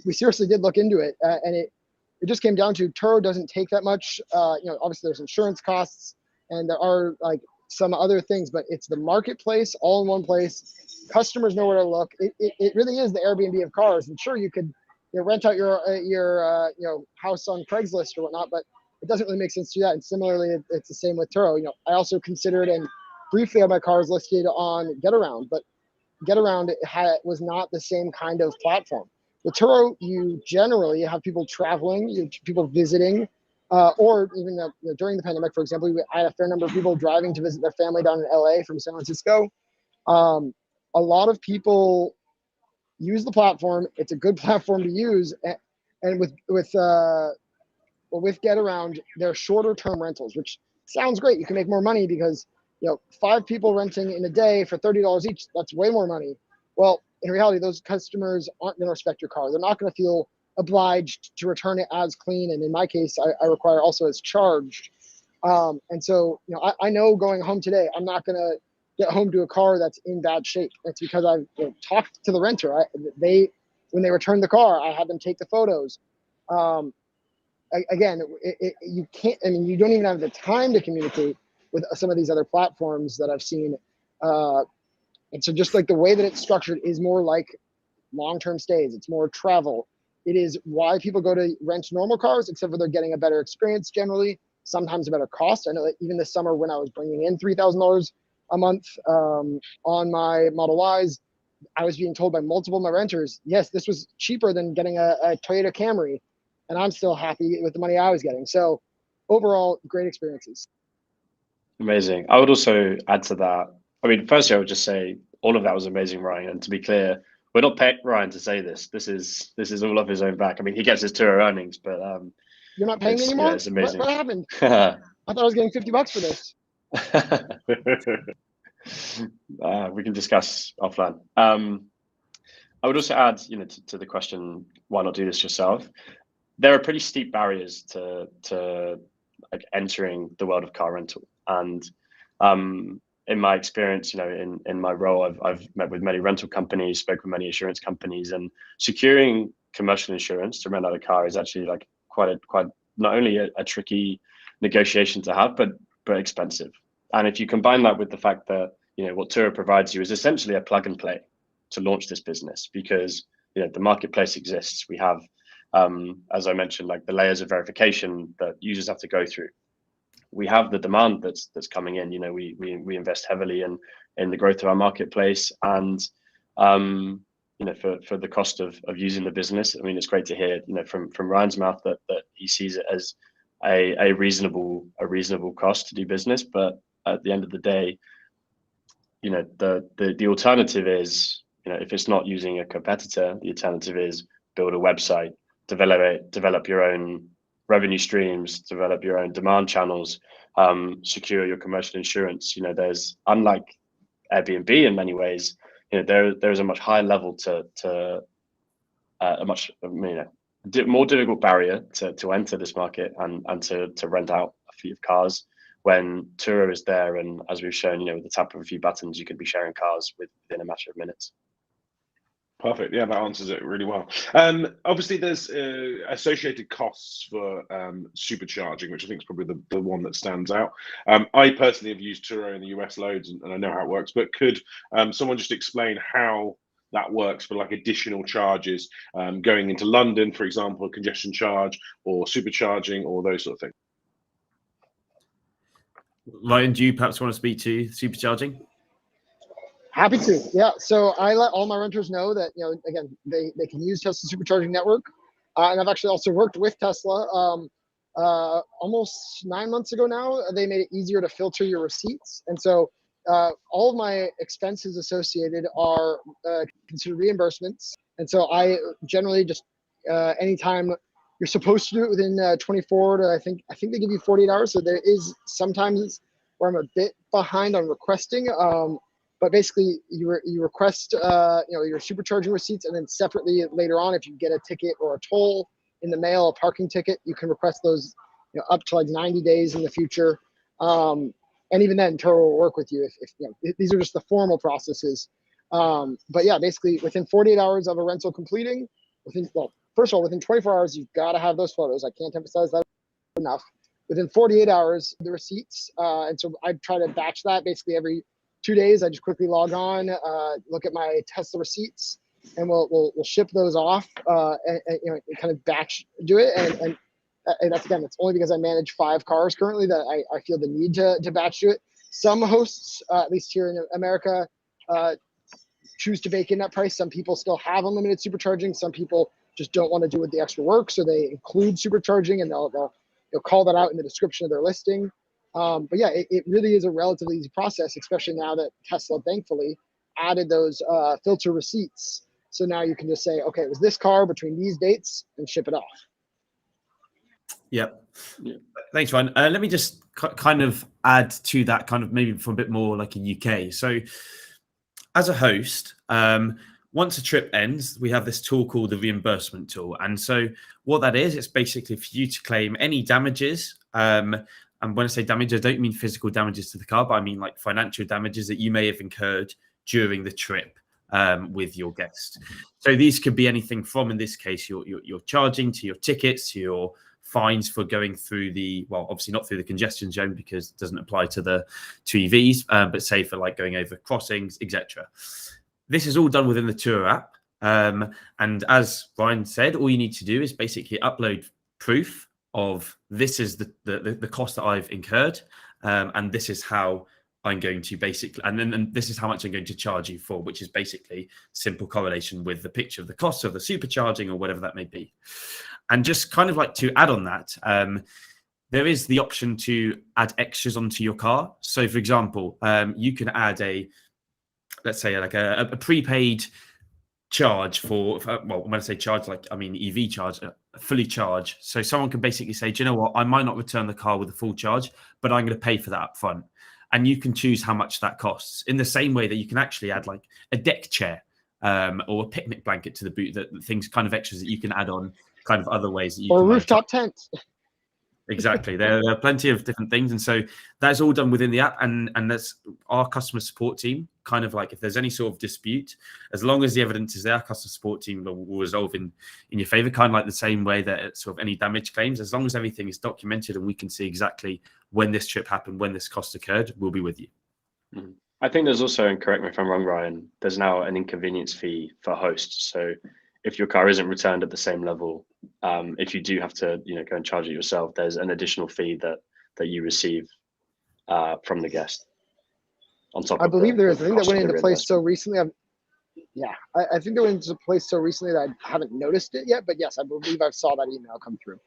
S4: We seriously did look into it, and it just came down to Turo doesn't take that much. Obviously there's insurance costs, and there are like some other things, but it's the marketplace all in one place. Customers know where to look. It really is the Airbnb of cars. And sure, you could rent out your house on Craigslist or whatnot, but it doesn't really make sense to do that. And similarly, it's the same with Turo. I also considered and briefly had my cars listed on GetAround, but GetAround was not the same kind of platform. With Turo, you generally have people traveling, people visiting, or even during the pandemic, for example, I had a fair number of people driving to visit their family down in LA from San Francisco. A lot of people use the platform. It's a good platform to use, and with GetAround, they're shorter term rentals, which sounds great. You can make more money because 5 people renting in a day for $30 each, that's way more money. Well, in reality, those customers aren't going to respect your car. They're not going to feel obliged to return it as clean, and in my case, I require also as charged. And so I know going home today, I'm not going to get home to a car that's in bad shape. It's because I've talked to the renter. When they returned the car, I had them take the photos. Again, you can't. I mean, you don't even have the time to communicate with some of these other platforms that I've seen. And so, just like the way that it's structured is more like long-term stays. It's more travel. It is why people go to rent normal cars, except for they're getting a better experience generally. Sometimes a better cost. I know that even this summer, when I was bringing in $3,000 a month on my Model Ys, I was being told by multiple of my renters, yes, this was cheaper than getting a Toyota Camry, and I'm still happy with the money I was getting. So overall, great experiences.
S2: Amazing. I would also add to that. I mean, firstly, I would just say all of that was amazing, Ryan. And to be clear, we're not paying Ryan to say this. This is all of his own back. I mean, he gets his Turo earnings, but
S4: You're not paying
S2: It's,
S4: anymore?
S2: yeah, it's amazing.
S4: What happened? I thought I was getting $50 for this.
S2: We can discuss offline. I would also add, to the question, why not do this yourself? There are pretty steep barriers to like entering the world of car rental, and in my experience, in my role, I've met with many rental companies, spoke with many insurance companies, and securing commercial insurance to rent out a car is actually like quite not only a tricky negotiation to have, but expensive. And if you combine that with the fact that what Turo provides you is essentially a plug and play to launch this business, because the marketplace exists. We have, as I mentioned, like the layers of verification that users have to go through. We have the demand that's coming in. We invest heavily in the growth of our marketplace, and for the cost of using the business. I mean, it's great to hear from Ryan's mouth that he sees it as a reasonable cost to do business. But at the end of the day, the alternative is, if it's not using a competitor, the alternative is build a website, develop your own revenue streams, develop your own demand channels, secure your commercial insurance. There's, unlike Airbnb in many ways, there is a much higher level to a much more difficult barrier to enter this market and to rent out a fleet of cars, when Turo is there, and as we've shown, with the tap of a few buttons, you can be sharing cars within a matter of minutes.
S1: Perfect. Yeah, that answers it really well. Obviously, there's associated costs for supercharging, which I think is probably the one that stands out. I personally have used Turo in the US loads, and I know how it works. But could someone just explain how that works for like additional charges going into London, for example, congestion charge or supercharging or those sort of things?
S3: Ryan, do you perhaps want to speak to supercharging?
S4: Happy to. Yeah. So I let all my renters know that, again, they can use Tesla Supercharging Network. And I've actually also worked with Tesla almost 9 months ago now. They made it easier to filter your receipts. And so all of my expenses associated are considered reimbursements. And so I generally just anytime you're supposed to do it within 24 to, I think they give you 48 hours. So there is sometimes where I'm a bit behind on requesting. But basically, you request your supercharging receipts, and then separately later on, if you get a ticket or a toll in the mail, a parking ticket, you can request those up to like 90 days in the future. And even then, Turo will work with you if these are just the formal processes. But yeah, basically within 48 hours of a rental completing, first of all, within 24 hours, you've got to have those photos. I can't emphasize that enough. Within 48 hours, the receipts, and so I try to batch that basically every 2 days. I just quickly log on, look at my Tesla receipts, and we'll ship those off, and kind of batch do it. And that's only because I manage 5 cars currently that I feel the need to batch do it. Some hosts, at least here in America, choose to bake in that price. Some people still have unlimited supercharging. Some people just don't want to do the extra work, so they include supercharging, and they'll call that out in the description of their listing. But yeah, it really is a relatively easy process, especially now that Tesla, thankfully, added those filter receipts. So now you can just say, okay, it was this car between these dates, and ship it off.
S3: Yep. Yeah. Thanks, Ryan. Let me just kind of add to that, kind of maybe from a bit more like a UK. So as a host, once a trip ends, we have this tool called the reimbursement tool. And so what that is, it's basically for you to claim any damages. And when I say damage, I don't mean physical damages to the car, but I mean like financial damages that you may have incurred during the trip with your guest. So these could be anything from, in this case, your charging, to your tickets, to your fines for going through obviously not through the congestion zone because it doesn't apply to the two EVs, but say for like going over crossings, etc. This is all done within the Turo app. And as Ryan said, all you need to do is basically upload proof of this is the cost that I've incurred, and this is how I'm going to basically, and then this is how much I'm going to charge you for, which is basically simple correlation with the picture of the cost of the supercharging or whatever that may be. And just kind of like to add on that, there is the option to add extras onto your car. So for example, you can add let's say like a prepaid charge for, well, when I say charge, like I mean EV charge, fully charge. So someone can basically say, do you know what? I might not return the car with a full charge, but I'm going to pay for that up front. And you can choose how much that costs, in the same way that you can actually add like a deck chair or a picnic blanket to the boot, that things kind of extras that you can add on kind of other ways that you
S4: or
S3: can
S4: a rooftop tent.
S3: Exactly. There are plenty of different things. And so that's all done within the app. And that's our customer support team, kind of like if there's any sort of dispute, as long as the evidence is there, our customer support team will resolve in your favor, kind of like the same way that it's sort of any damage claims, as long as everything is documented and we can see exactly when this trip happened, when this cost occurred, we'll be with you.
S2: Mm-hmm. I think there's also, and correct me if I'm wrong, Ryan, there's now an inconvenience fee for hosts. So if your car isn't returned at the same level, if you do have to, go and charge it yourself, there's an additional fee that you receive from the guest on top.
S4: I believe there is. I think that went
S2: into
S4: place so recently. I think that went into place so recently that I haven't noticed it yet. But yes, I believe I saw that email come through.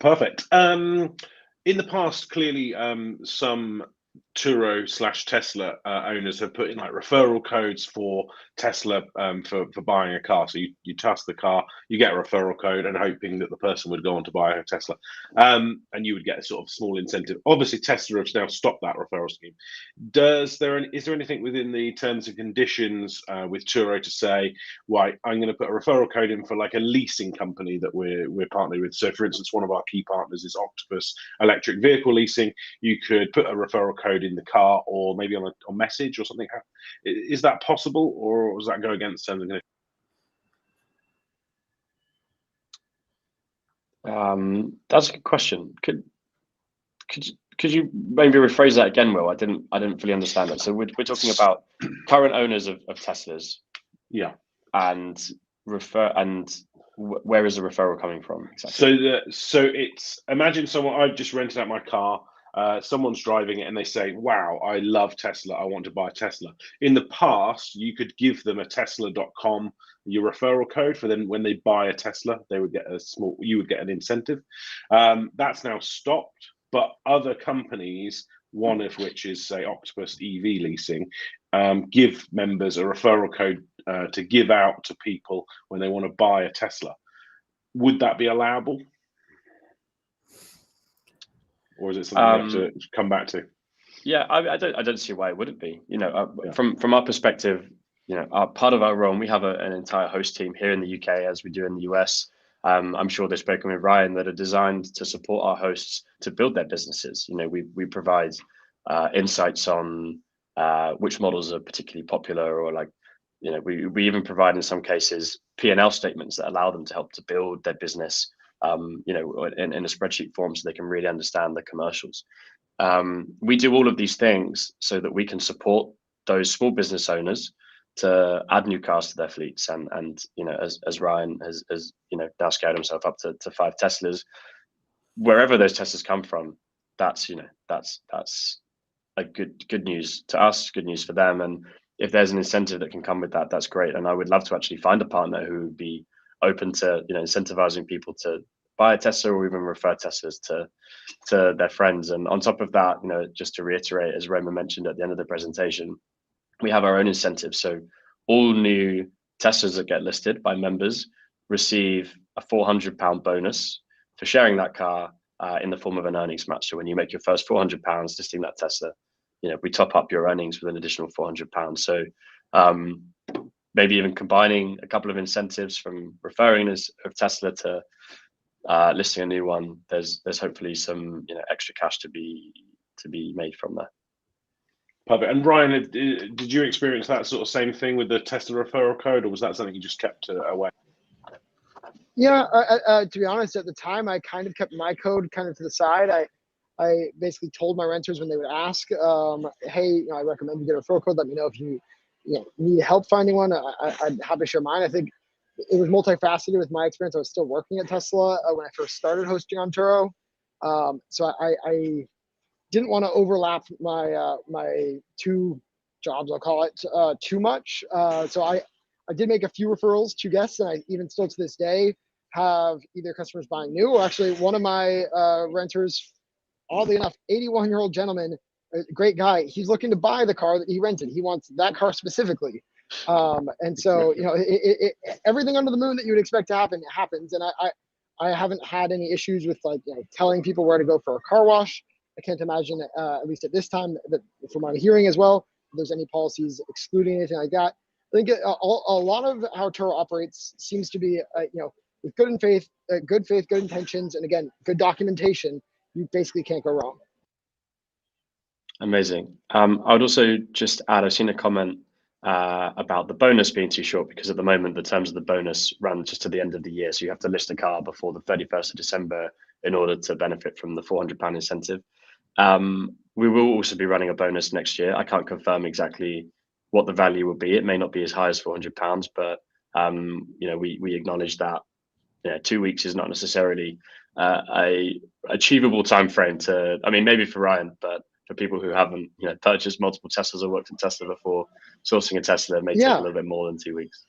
S1: Perfect. In the past, clearly, some Turo/Tesla owners have put in like referral codes for Tesla for buying a car. So you task the car, you get a referral code, and hoping that the person would go on to buy a Tesla, and you would get a sort of small incentive. Obviously, Tesla has now stopped that referral scheme. Is there anything within the terms and conditions with Turo to say, right, I'm going to put a referral code in for like a leasing company that we're partnering with? So, for instance, one of our key partners is Octopus Electric Vehicle Leasing. You could put a referral code in the car, or maybe on message or something. Is that possible, or does that go against terms and
S2: conditions? That's a good question. Could you maybe rephrase that again, Will? I didn't fully understand that. So we're talking about current owners of Teslas,
S1: yeah,
S2: and where is the referral coming from exactly?
S1: So it's, imagine someone, I've just rented out my car. Someone's driving it and they say, wow, I love Tesla, I want to buy a Tesla. In the past, you could give them a tesla.com, your referral code, for them when they buy a Tesla, you would get an incentive. That's now stopped, but other companies, one of which is, say, Octopus EV Leasing, give members a referral code to give out to people when they want to buy a Tesla. Would that be allowable? Or is it something you have to come back to?
S2: Yeah, I don't see why it wouldn't be. From our perspective, part of our role, and we have an entire host team here in the UK as we do in the US. I'm sure they've spoken with Ryan, that are designed to support our hosts to build their businesses. We provide insights on which models are particularly popular, or we even provide in some cases P&L statements that allow them to help to build their business. In a spreadsheet form, so they can really understand the commercials. We do all of these things so that we can support those small business owners to add new cars to their fleets, and as Ryan has now scaled himself up to 5 Teslas, wherever those Teslas come from. That's a good news to us, good news for them, and if there's an incentive that can come with that, that's great. And I would love to actually find a partner who would be open to incentivizing people to buy a Tesla, or even refer Teslas to their friends. And on top of that, just to reiterate, as Roman mentioned at the end of the presentation, we have our own incentives. So all new Teslas that get listed by members receive a £400 bonus for sharing that car in the form of an earnings match. So when you make your first £400 listing that Tesla, we top up your earnings with an additional £400. So maybe even combining a couple of incentives from referring of Tesla to listing a new one, there's hopefully some extra cash to be made from there.
S1: Perfect. And Ryan, did you experience that sort of same thing with the Tesla referral code, or was that something you just kept away?
S4: Yeah, to be honest, at the time, I kind of kept my code kind of to the side. I basically told my renters when they would ask, hey, I recommend you get a referral code. Let me know if you need help finding one. I'd happy to share mine. I think it was multifaceted with my experience. I was still working at Tesla when I first started hosting on Turo. So I didn't want to overlap my my 2 jobs, I'll call it, too much. So I did make a few referrals to guests, and I even still to this day have either customers buying new, or actually one of my renters, oddly enough, 81-year-old gentleman, a great guy. He's looking to buy the car that he rented. He wants that car specifically. And so, everything under the moon that you would expect to happen happens. And I haven't had any issues with telling people where to go for a car wash. I can't imagine, at least at this time, that from what I'm hearing as well, if there's any policies excluding anything like that. I think a lot of how Turo operates seems to be, with good faith, good intentions, and again, good documentation, you basically can't go wrong.
S2: Amazing. I would also just add, I've seen a comment about the bonus being too short, because at the moment the terms of the bonus run just to the end of the year. So you have to list a car before the 31st of December in order to benefit from the £400 incentive. We will also be running a bonus next year. I can't confirm exactly what the value will be. It may not be as high as £400, but we acknowledge that 2 weeks is not necessarily a achievable time frame to. I mean, maybe for Ryan, but for people who haven't purchased multiple Teslas or worked in Tesla before, sourcing a Tesla may take a little bit more than 2 weeks.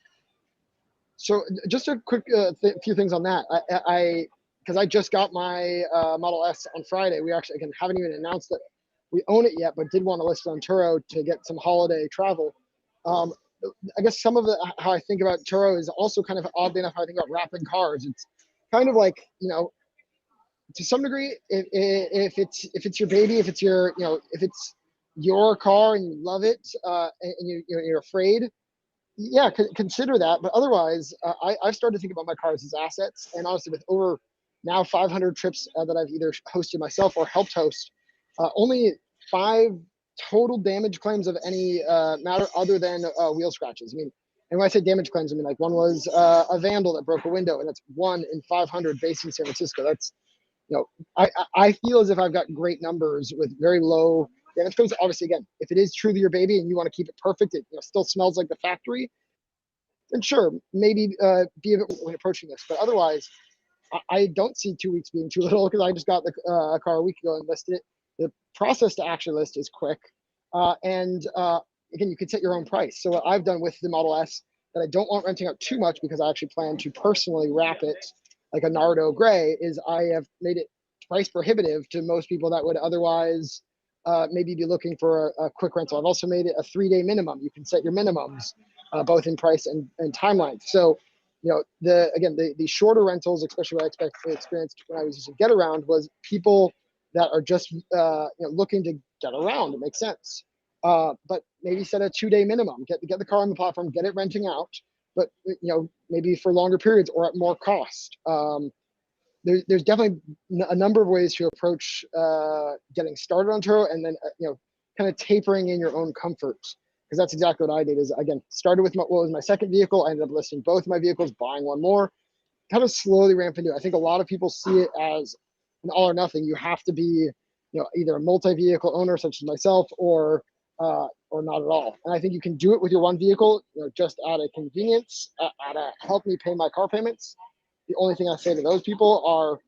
S4: So just a quick few things on that. Because I just got my Model S on Friday. We actually haven't even announced that we own it yet, but did want to list it on Turo to get some holiday travel. I guess some of how I think about Turo is also kind of oddly enough how I think about wrapping cars. It's kind of like, to some degree, if it's your baby, if it's your if it's your car and you love it, and you're afraid, yeah, consider that. But otherwise, I've started to think about my cars as assets. And honestly, with over now 500 trips that I've either hosted myself or helped host, only 5 total damage claims of any matter other than wheel scratches. I mean, and when I say damage claims, I mean like one was a vandal that broke a window, and that's 1 in 500 based in San Francisco. That's I feel as if I've got great numbers with very low damage claims. Obviously, again, if it is truly your baby and you want to keep it perfect, it still smells like the factory, then sure, maybe be a bit when approaching this. But otherwise, I don't see 2 weeks being too little, because I just got a car a week ago and listed it. The process to actually list is quick, and again, you can set your own price. So what I've done with the Model S that I don't want renting out too much, because I actually plan to personally wrap it like a Nardo gray, is I have made it price prohibitive to most people that would otherwise maybe be looking for a quick rental. I've also made it a 3-day minimum. You can set your minimums both in price and time length. So, the shorter rentals, especially what I experienced when I was using Get Around, was people that are just looking to get around. It makes sense. But maybe set a 2-day minimum. Get the car on the platform, get it renting out, but maybe for longer periods or at more cost. There's definitely a number of ways to approach getting started on Turo, and then kind of tapering in your own comforts, because that's exactly what I did. Is again started with what was my second vehicle. I ended up listing both my vehicles, buying one more, kind of slowly ramp into it. I think a lot of people see it as an all or nothing. You have to be either a multi-vehicle owner such as myself, or not at all. And I think you can do it with your one vehicle, just out of convenience, out of help me pay my car payments. The only thing I say to those people are,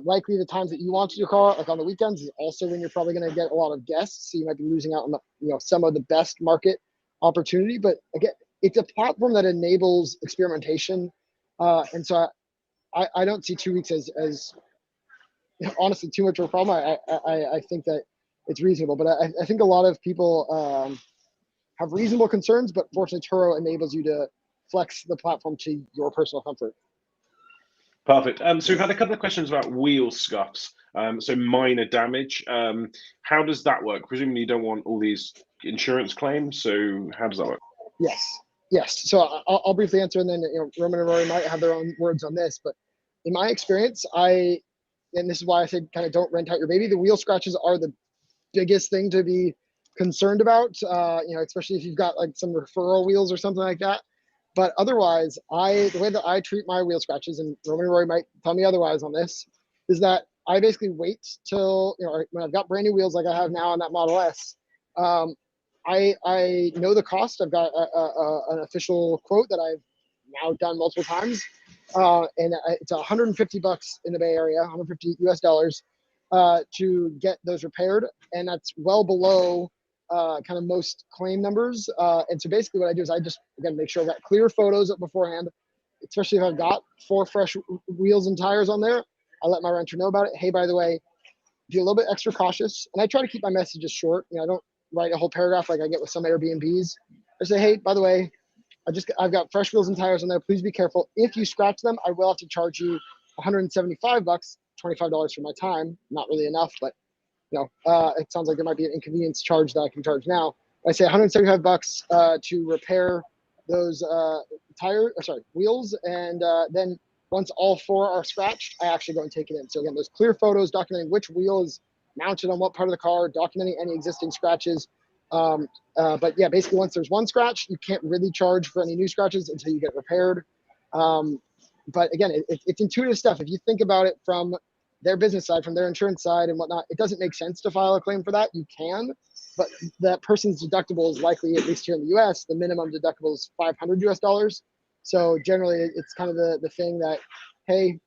S4: likely the times that you want your car, like on the weekends, is also when you're probably going to get a lot of guests. So you might be losing out on the, some of the best market opportunity. But again, it's a platform that enables experimentation. And so I don't see 2 weeks as honestly too much of a problem. I think that it's reasonable, but I think a lot of people have reasonable concerns, but fortunately Turo enables you to flex the platform to your personal comfort.
S1: Perfect. So we've had a couple of questions about wheel scuffs. So minor damage. How does that work? Presumably you don't want all these insurance claims. So how does that work?
S4: Yes. So I'll briefly answer, and then Roman and Rory might have their own words on this. But in my experience, and this is why I said kind of don't rent out your baby. The wheel scratches are the biggest thing to be concerned about. Especially if you've got like some referral wheels or something like that. But otherwise, the way that I treat my wheel scratches, and Roman and Rory might tell me otherwise on this, is that I basically wait till when I've got brand new wheels like I have now on that Model S. I know the cost. I've got an official quote that I've now done multiple times, and it's $150 in the Bay Area, $150 US to get those repaired, and that's well below kind of most claim numbers. And so basically what I do is I just, again, make sure I've got clear photos up beforehand, especially if I've got 4 fresh wheels and tires on there. I let my renter know about it. Hey, by the way, be a little bit extra cautious. And I try to keep my messages short. I don't write a whole paragraph like I get with some Airbnbs. I say, hey, by the way, I've got fresh wheels and tires on there. Please be careful. If you scratch them, I will have to charge you $175, $25 for my time. Not really enough, but it sounds like there might be an inconvenience charge that I can charge now. I say $175 to repair those wheels, and then once all 4 are scratched, I actually go and take it in. So again, those clear photos documenting which wheel is mounted on what part of the car, documenting any existing scratches. But yeah, basically once there's one scratch, you can't really charge for any new scratches until you get repaired. But again, it's intuitive stuff. If you think about it from their business side, from their insurance side and whatnot, it doesn't make sense to file a claim for that. You can, but that person's deductible is likely, at least here in the US, the minimum deductible is $500 US. So generally it's kind of the thing that, hey,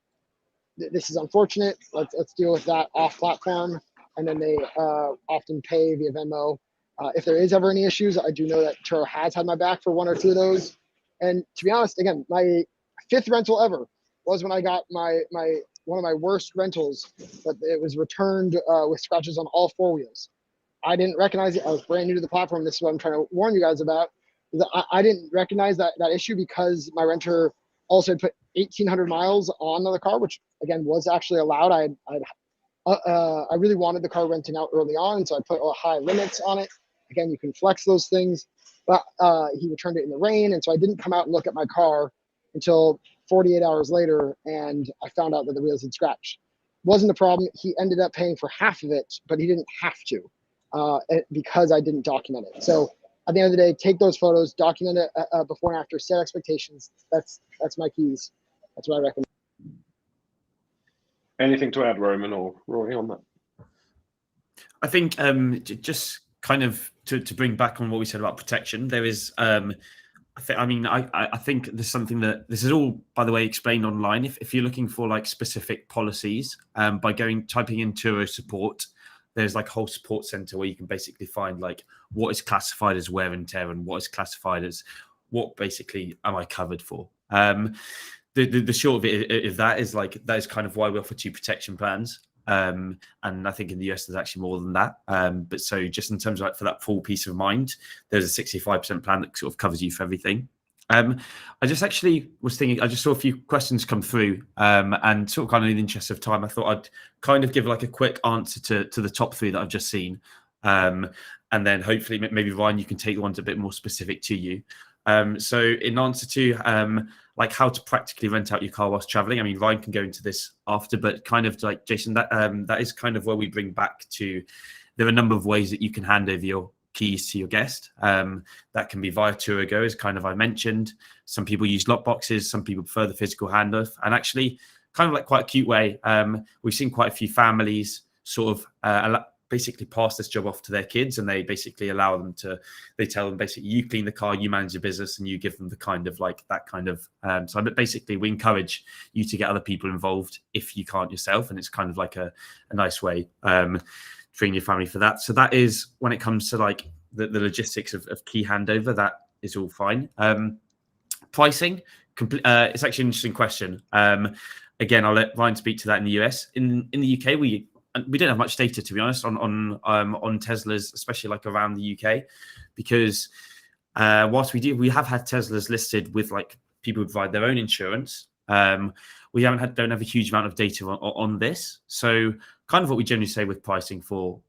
S4: this is unfortunate. Let's deal with that off platform. And then they often pay via Venmo. If there is ever any issues, I do know that Turo has had my back for 1 or 2 of those. And to be honest, again, my 5th rental ever was when I got one of my worst rentals, but it was returned with scratches on all 4 wheels. I didn't recognize it. I was brand new to the platform. This is what I'm trying to warn you guys about. I didn't recognize that issue because my renter also put 1,800 miles on the car, which again was actually allowed. I really wanted the car renting out early on, so I put high limits on it. Again, you can flex those things, but he returned it in the rain, and so I didn't come out and look at my car until 48 hours later, and I found out that the wheels had scratched. Wasn't a problem. He ended up paying for half of it, but he didn't have to because I didn't document it. So at the end of the day, take those photos, document it before and after, set expectations. That's my keys. That's what I recommend.
S1: Anything to add, Roman or Rory, on that?
S3: I think just kind of to bring back on what we said about protection, there is I think there's something that this is all, by the way, explained online. If you're looking for like specific policies, by typing in Turo support, there's like a whole support center where you can basically find like what is classified as wear and tear and what is classified as what basically am I covered for. The short of it is that is kind of why we offer 2 protection plans. And I think in the US there's actually more than that. But so just in terms of like for that full peace of mind, there's a 65% plan that sort of covers you for everything. I just actually was thinking, I just saw a few questions come through, and sort of kind of in the interest of time, I thought I'd kind of give like a quick answer to the top 3 that I've just seen. And then hopefully maybe Ryan, you can take the ones a bit more specific to you. So in answer to like how to practically rent out your car whilst traveling, I mean, Ryan can go into this after, but kind of like Jason, that is kind of where we bring back to, there are a number of ways that you can hand over your keys to your guest. That can be via Turo Go, as kind of I mentioned. Some people use lock boxes, some people prefer the physical handoff, and actually kind of like quite a cute way. We've seen quite a few families sort of basically pass this job off to their kids, and they basically allow them to, they tell them basically, you clean the car, you manage your business, and you give them the kind of like that kind of, so basically we encourage you to get other people involved if you can't yourself. And it's kind of like a nice way, treating your family for that. So that is, when it comes to like the logistics of key handover, that is all fine. Pricing, it's actually an interesting question. Again, I'll let Ryan speak to that in the US. In the UK, we don't have much data, to be honest, on Teslas, especially like around the UK, because whilst we have had Teslas listed with like people who provide their own insurance, we don't have a huge amount of data on this. So kind of what we generally say with pricing for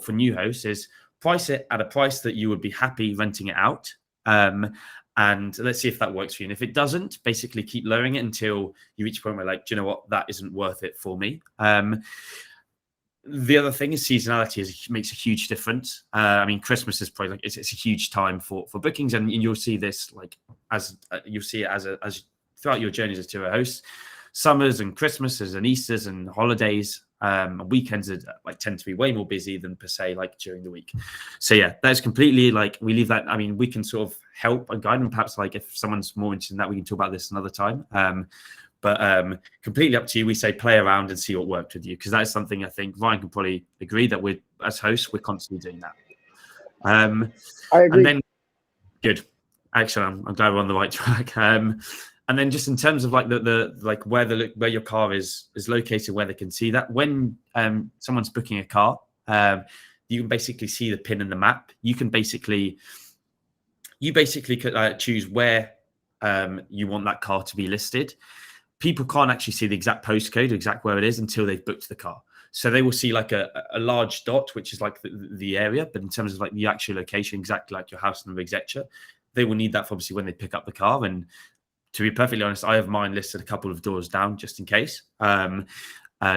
S3: new hosts is price it at a price that you would be happy renting it out. And let's see if that works for you. And if it doesn't, basically keep lowering it until you reach a point where like, do you know what, that isn't worth it for me. The other thing is seasonality makes a huge difference. I mean, Christmas is probably like it's a huge time for bookings, and you'll see this like as throughout your journeys as Turo hosts. Summers and Christmases and Easters and holidays, weekends are like tend to be way more busy than per se like during the week. So yeah, that's completely like we leave that. I mean, we can sort of help and guide, and perhaps like if someone's more interested in that, we can talk about this another time. But completely up to you. We say play around and see what worked with you, because that is something I think Ryan can probably agree that we're, as hosts, we're constantly doing that.
S4: I agree.
S3: And then, good. Actually, I'm glad we're on the right track. And then just in terms of like the like where your car is located, where they can see that when someone's booking a car, you can basically see the pin in the map. You can basically you basically could choose where you want that car to be listed. People can't actually see the exact postcode, exact where it is, until they've booked the car. So they will see like a large dot, which is like the area, but in terms of like the actual location, exactly like your house number, etc., they will need that for obviously when they pick up the car. And to be perfectly honest, I have mine listed a couple of doors down just in case,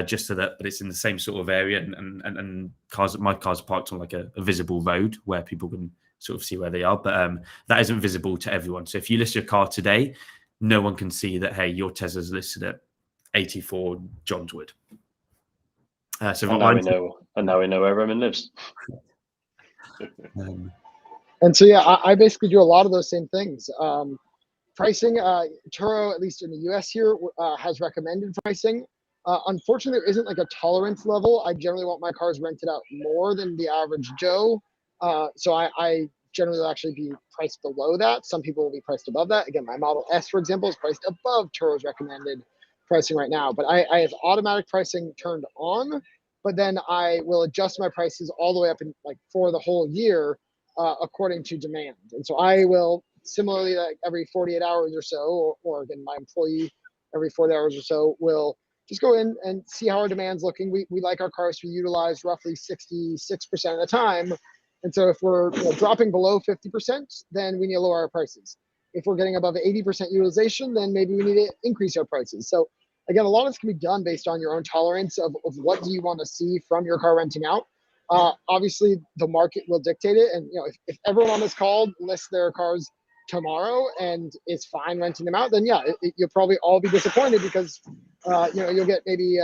S3: just so that, but it's in the same sort of area, and my car's parked on like a visible road where people can sort of see where they are, but that isn't visible to everyone. So if you list your car today, no one can see that, hey, your Tesla's listed at 84 Johnswood. So
S2: and now we know where Roman lives.
S4: And so, yeah, I basically do a lot of those same things. Pricing, Turo, at least in the US here, has recommended pricing. Unfortunately, there isn't like a tolerance level. I generally want my cars rented out more than the average Joe. So I generally will actually be priced below that. Some people will be priced above that. Again, my Model S, for example, is priced above Turo's recommended pricing right now. But I have automatic pricing turned on, but then I will adjust my prices all the way up in like for the whole year according to demand. And so I will similarly, like every 48 hours or so, or again, my employee every 40 hours or so will just go in and see how our demand's looking. We like our cars to be utilized roughly 66% of the time. And so if we're dropping below 50%, then we need to lower our prices. If we're getting above 80% utilization, then maybe we need to increase our prices. So again, a lot of this can be done based on your own tolerance of what do you want to see from your car renting out. Obviously, the market will dictate it. And if everyone on this call lists their cars tomorrow and is fine renting them out, then yeah, you'll probably all be disappointed because you'll get maybe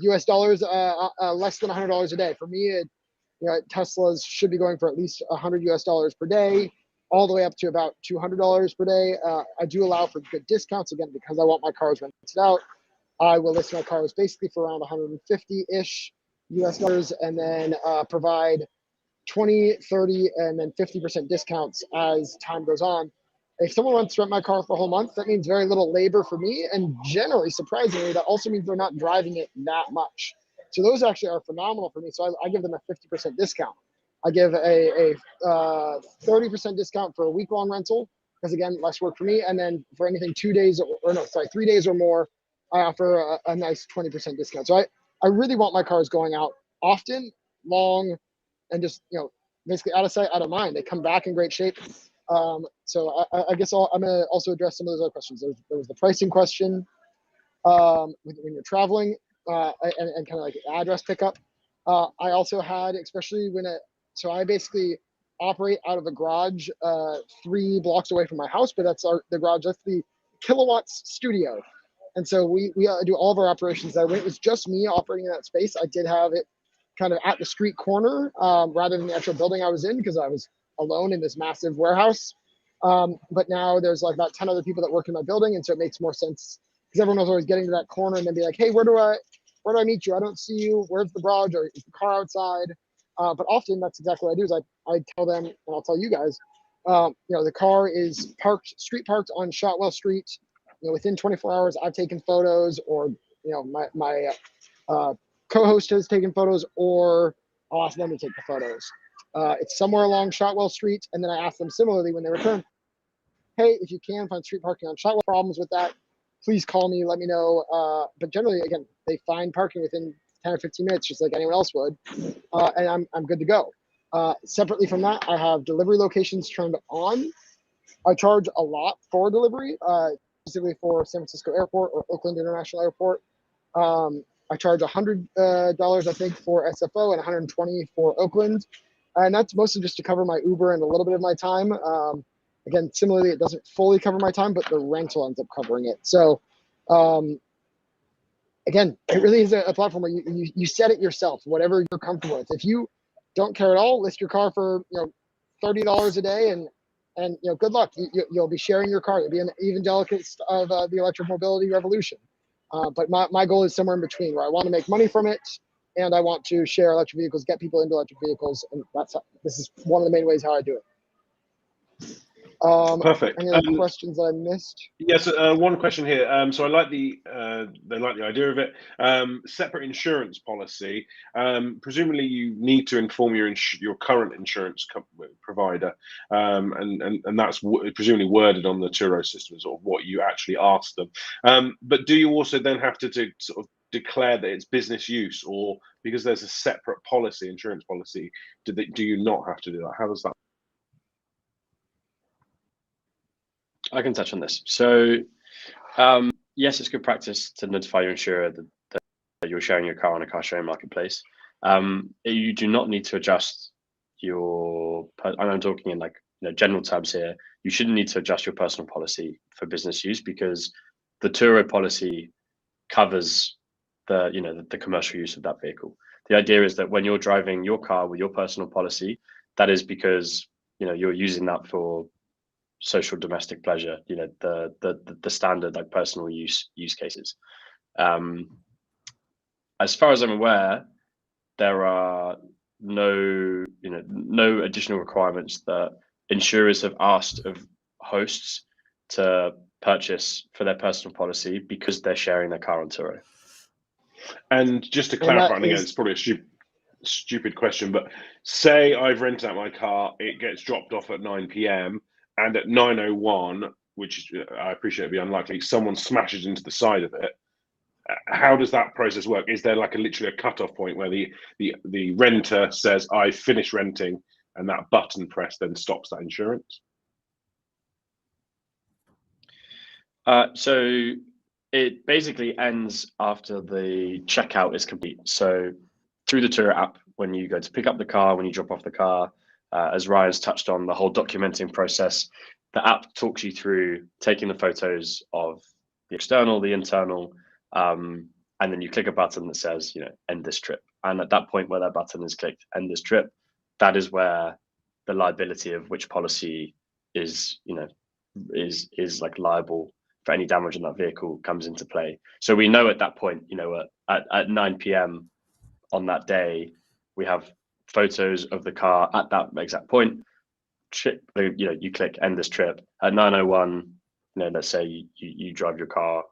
S4: US dollars less than $100 a day. For me, Teslas should be going for at least $100 US per day, all the way up to about $200 per day. I do allow for good discounts, again, because I want my cars rented out. I will list my cars basically for around 150-ish US dollars, and then provide 20, 30, and then 50% discounts as time goes on. If someone wants to rent my car for a whole month, that means very little labor for me, and generally, surprisingly, that also means they're not driving it that much. So those actually are phenomenal for me. So I give them a 50% discount. I give a 30% discount for a week-long rental, because again, less work for me. And then for anything 3 days or more, I offer a nice 20% discount. So I really want my cars going out often, long, and just basically out of sight, out of mind. They come back in great shape. So I guess I'm gonna also address some of those other questions. There was the pricing question when you're traveling, and kind of like address pickup. I also had, especially so I basically operate out of a garage 3 blocks away from my house, but that's the garage. That's the Kilowatts studio. And so we do all of our operations there. When it was just me operating in that space, I did have it kind of at the street corner rather than the actual building I was in, because I was alone in this massive warehouse. But now there's like about 10 other people that work in my building, and so it makes more sense because everyone was always getting to that corner and then be like, hey, where do I meet you? I don't see you. Where's the garage? Or is the car outside? But often that's exactly what I do. Is I tell them, and I'll tell you guys, the car is street parked on Shotwell Street. Within 24 hours, I've taken photos, or my co-host has taken photos, or I'll ask them to take the photos. It's somewhere along Shotwell Street, and then I ask them similarly when they return, hey, if you can find street parking on Shotwell, problems with that, please call me, let me know. But generally, again, they find parking within 10 or 15 minutes, just like anyone else would, and I'm good to go. Separately from that, I have delivery locations turned on. I charge a lot for delivery, specifically for San Francisco Airport or Oakland International Airport. I charge $100, I think, for SFO and $120 for Oakland. And that's mostly just to cover my Uber and a little bit of my time. Again, similarly, it doesn't fully cover my time, but the rental ends up covering it. So, again, it really is a platform where you set it yourself, whatever you're comfortable with. If you don't care at all, list your car for $30 a day, and good luck. You'll be sharing your car. You'll be an evangelist of the electric mobility revolution. But my goal is somewhere in between, where I want to make money from it, and I want to share electric vehicles, get people into electric vehicles, and this is one of the main ways how I do it.
S1: Perfect.
S4: Any other questions that I missed?
S1: Yes, one question here. So I like they like the idea of it. Separate insurance policy. Presumably, you need to inform your current insurance provider, and that's presumably worded on the Turo system, sort of what you actually ask them. But do you also then have to sort of declare that it's business use, or because there's a separate policy, insurance policy, do you not have to do that? How does that?
S2: I can touch on this. So, yes, it's good practice to notify your insurer that you're sharing your car on a car sharing marketplace. You do not need to adjust your, and I'm talking in like general terms here, you shouldn't need to adjust your personal policy for business use, because the Turo policy covers the commercial use of that vehicle. The idea is that when you're driving your car with your personal policy, that is because you're using that for social domestic pleasure, the standard like personal use cases. As far as I'm aware, there are no additional requirements that insurers have asked of hosts to purchase for their personal policy because they're sharing their car on Turo.
S1: And just to clarify, and again, it's probably a stupid question, but say I've rented out my car, it gets dropped off at 9 p.m. and at 9:01, which I appreciate it'd be unlikely, someone smashes into the side of it. How does that process work? Is there like literally a cutoff point where the renter says, I finished renting, and that button press then stops that insurance?
S2: So it basically ends after the checkout is complete. So through the Turo app, when you go to pick up the car, when you drop off the car, as Ryan's touched on, the whole documenting process, the app talks you through taking the photos of the external, the internal, and then you click a button that says, end this trip. And at that point where that button is clicked, end this trip, that is where the liability of which policy is like liable for any damage on that vehicle comes into play. So we know at that point, at 9 p.m. on that day, we have photos of the car at that exact point. You click end this trip at 9:01. Let's say you drive your car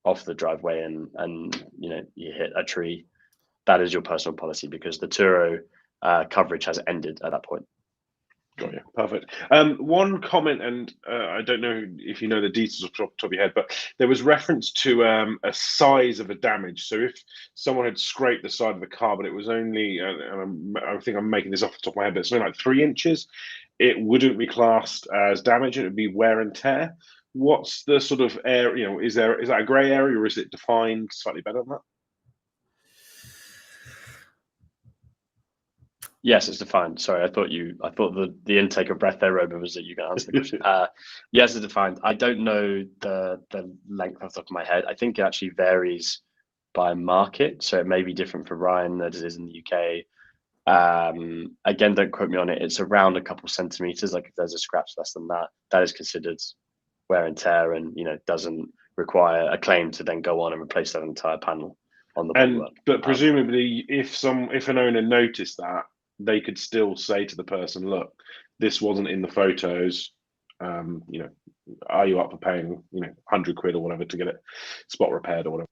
S2: off the driveway and you hit a tree. That is your personal policy because the Turo coverage has ended at that point.
S1: Got you. Perfect. One comment, and I don't know if you know the details off the top of your head, but there was reference to a size of a damage. So if someone had scraped the side of the car, but it was only, and I think I'm making this off the top of my head, but it's something like 3 inches, it wouldn't be classed as damage. It would be wear and tear. What's the sort of area? Is that a grey area, or is it defined slightly better than that?
S2: Yes, it's defined. Sorry, I thought the intake of breath there, Roman, was that you can answer the question. Yes, it's defined. I don't know the length off the top of my head. I think it actually varies by market, so it may be different for Ryan than it is in the UK. Again, don't quote me on it. It's around a couple centimeters. Like if there's a scratch less than that, that is considered wear and tear, and doesn't require a claim to then go on and replace that entire panel on the bodywork.
S1: But presumably, if an owner noticed that, they could still say to the person, look, this wasn't in the photos. Are you up for paying 100 quid or whatever to get it spot repaired or whatever?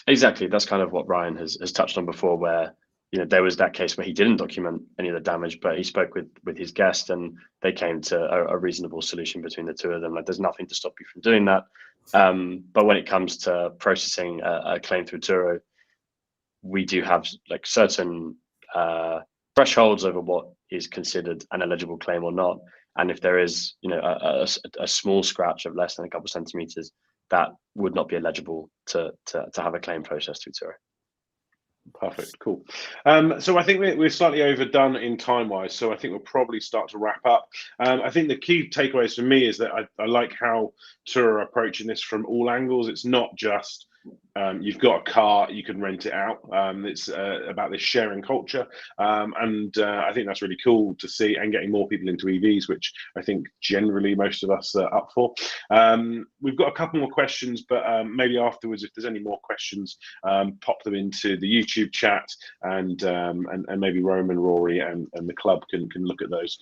S2: Exactly. That's kind of what Ryan has touched on before, where there was that case where he didn't document any of the damage, but he spoke with his guest and they came to a reasonable solution between the two of them. Like there's nothing to stop you from doing that. But when it comes to processing a claim through Turo, we do have like certain thresholds over what is considered an eligible claim or not. And if there is, a small scratch of less than a couple centimeters, that would not be eligible to have a claim processed through Turo.
S1: Perfect. Cool. So I think we're slightly overdone in time-wise, so I think we'll probably start to wrap up. I think the key takeaways for me is that I like how Turo are approaching this from all angles. It's not just you've got a car, you can rent it out. It's about this sharing culture, and I think that's really cool to see, and getting more people into EVs, which I think generally most of us are up for. We've got a couple more questions, but maybe afterwards, if there's any more questions, pop them into the YouTube chat, and maybe Roman, Rory, and the club can look at those.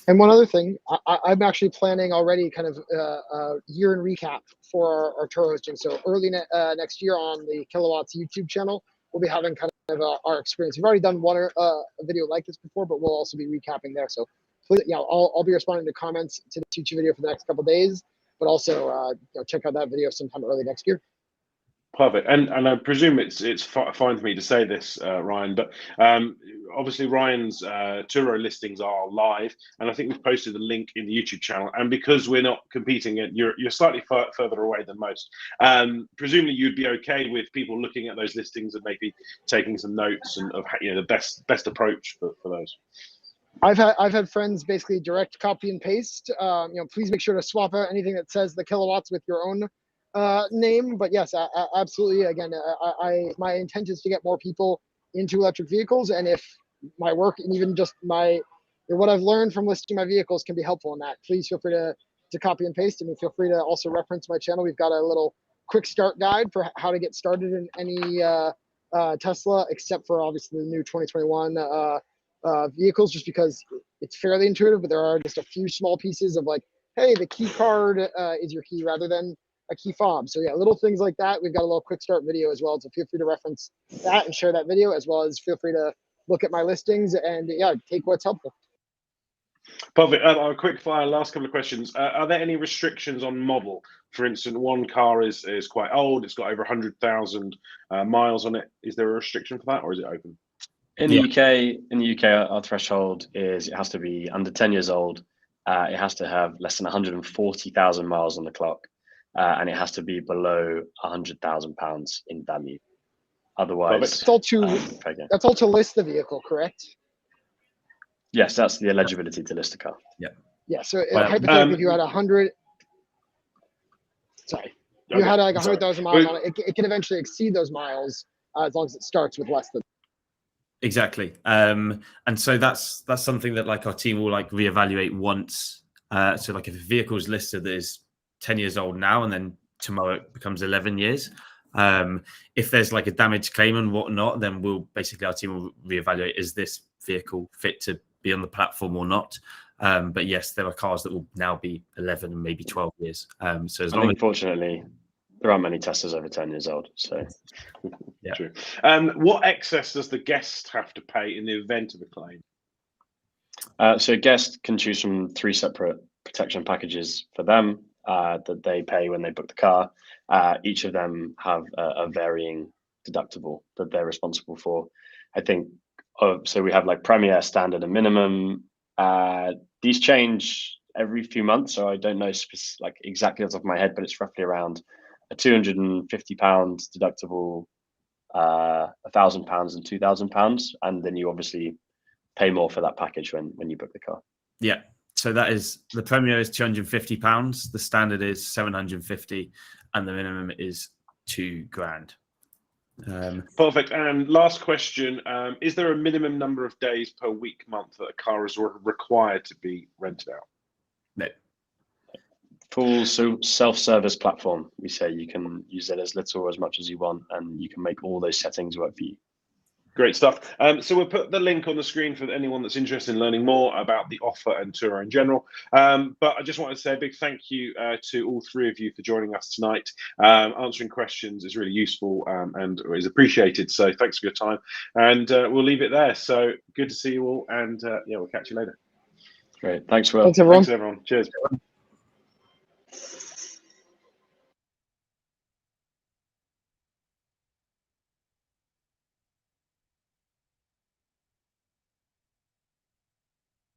S4: And one other thing, I'm actually planning already kind of a year in recap for our Turo hosting. So early next year on the Kilowatts YouTube channel, we'll be having kind of our experience. We've already done a video like this before, but we'll also be recapping there. So please, yeah, I'll be responding to comments to the YouTube video for the next couple of days, but also check out that video sometime early next year.
S1: Perfect, and I presume it's fine for me to say this, Ryan, but obviously Ryan's Turo listings are live, and I think we've posted the link in the YouTube channel. And because we're not competing, you're slightly further away than most. Presumably, you'd be okay with people looking at those listings and maybe taking some notes and of the best approach for those.
S4: I've had friends basically direct copy and paste. Please make sure to swap out anything that says the kilowatts with your own name. But yes, absolutely. Again, my intent is to get more people into electric vehicles, and if my work and even just what I've learned from listing my vehicles can be helpful in that, please feel free to copy and paste, and feel free to also reference my channel. We've got a little quick start guide for how to get started in any Tesla, except for obviously the new 2021 vehicles, just because it's fairly intuitive, but there are just a few small pieces of like, hey, the key card is your key rather than a key fob. So yeah, little things like that. We've got a little quick start video as well. So feel free to reference that and share that video, as well as feel free to look at my listings and yeah, take what's helpful.
S1: Perfect. A quick fire, last couple of questions. Are there any restrictions on model? For instance, one car is quite old. It's got over 100,000 miles on it. Is there a restriction for that, or is it open?
S2: In the UK, our threshold is it has to be under 10 years old. It has to have less than 140,000 miles on the clock, and it has to be below £100,000 in value. Otherwise,
S4: that's all to list the vehicle, correct?
S2: Yes, that's the eligibility to list a car.
S3: Yeah.
S4: Yeah. So hypothetically, if you had 100, you had like 100,000 miles on it, it can eventually exceed those miles as long as it starts with less than.
S3: Exactly. And so that's something that like our team will like reevaluate once. So like if a vehicle is listed that is 10 years old now and then tomorrow it becomes 11 years, if there's like a damage claim and whatnot, then our team will reevaluate, is this vehicle fit to be on the platform or not? But yes, there are cars that will now be 11 and maybe 12 years. So
S2: unfortunately, there aren't many Teslas over 10 years old. So
S1: yeah. True. What excess does the guest have to pay in the event of a claim?
S2: So a guest can choose from 3 separate protection packages for them that they pay when they book the car. Each of them have a varying deductible that they're responsible for. I think, so we have like Premier, Standard, and Minimum. These change every few months, so I don't know like exactly off the top of my head, but it's roughly around a £250 deductible, £1,000 and £2,000, and then you obviously pay more for that package when you book the car.
S3: Yeah. So that is, the Premier is £250, the Standard is £750, and the Minimum is £2,000.
S1: Perfect. And last question: is there a minimum number of days per week, month that a car is required to be rented out?
S3: No.
S2: Full self-service platform. We say you can use it as little or as much as you want, and you can make all those settings work for you.
S1: Great stuff. So we'll put the link on the screen for anyone that's interested in learning more about the offer and Turo in general. But I just want to say a big thank you to all 3 of you for joining us tonight. Answering questions is really useful and is appreciated. So thanks for your time. And we'll leave it there. So good to see you all. And yeah, we'll catch you later.
S2: Great. Thanks, Will.
S4: Thanks, everyone.
S1: Thanks, everyone. Cheers.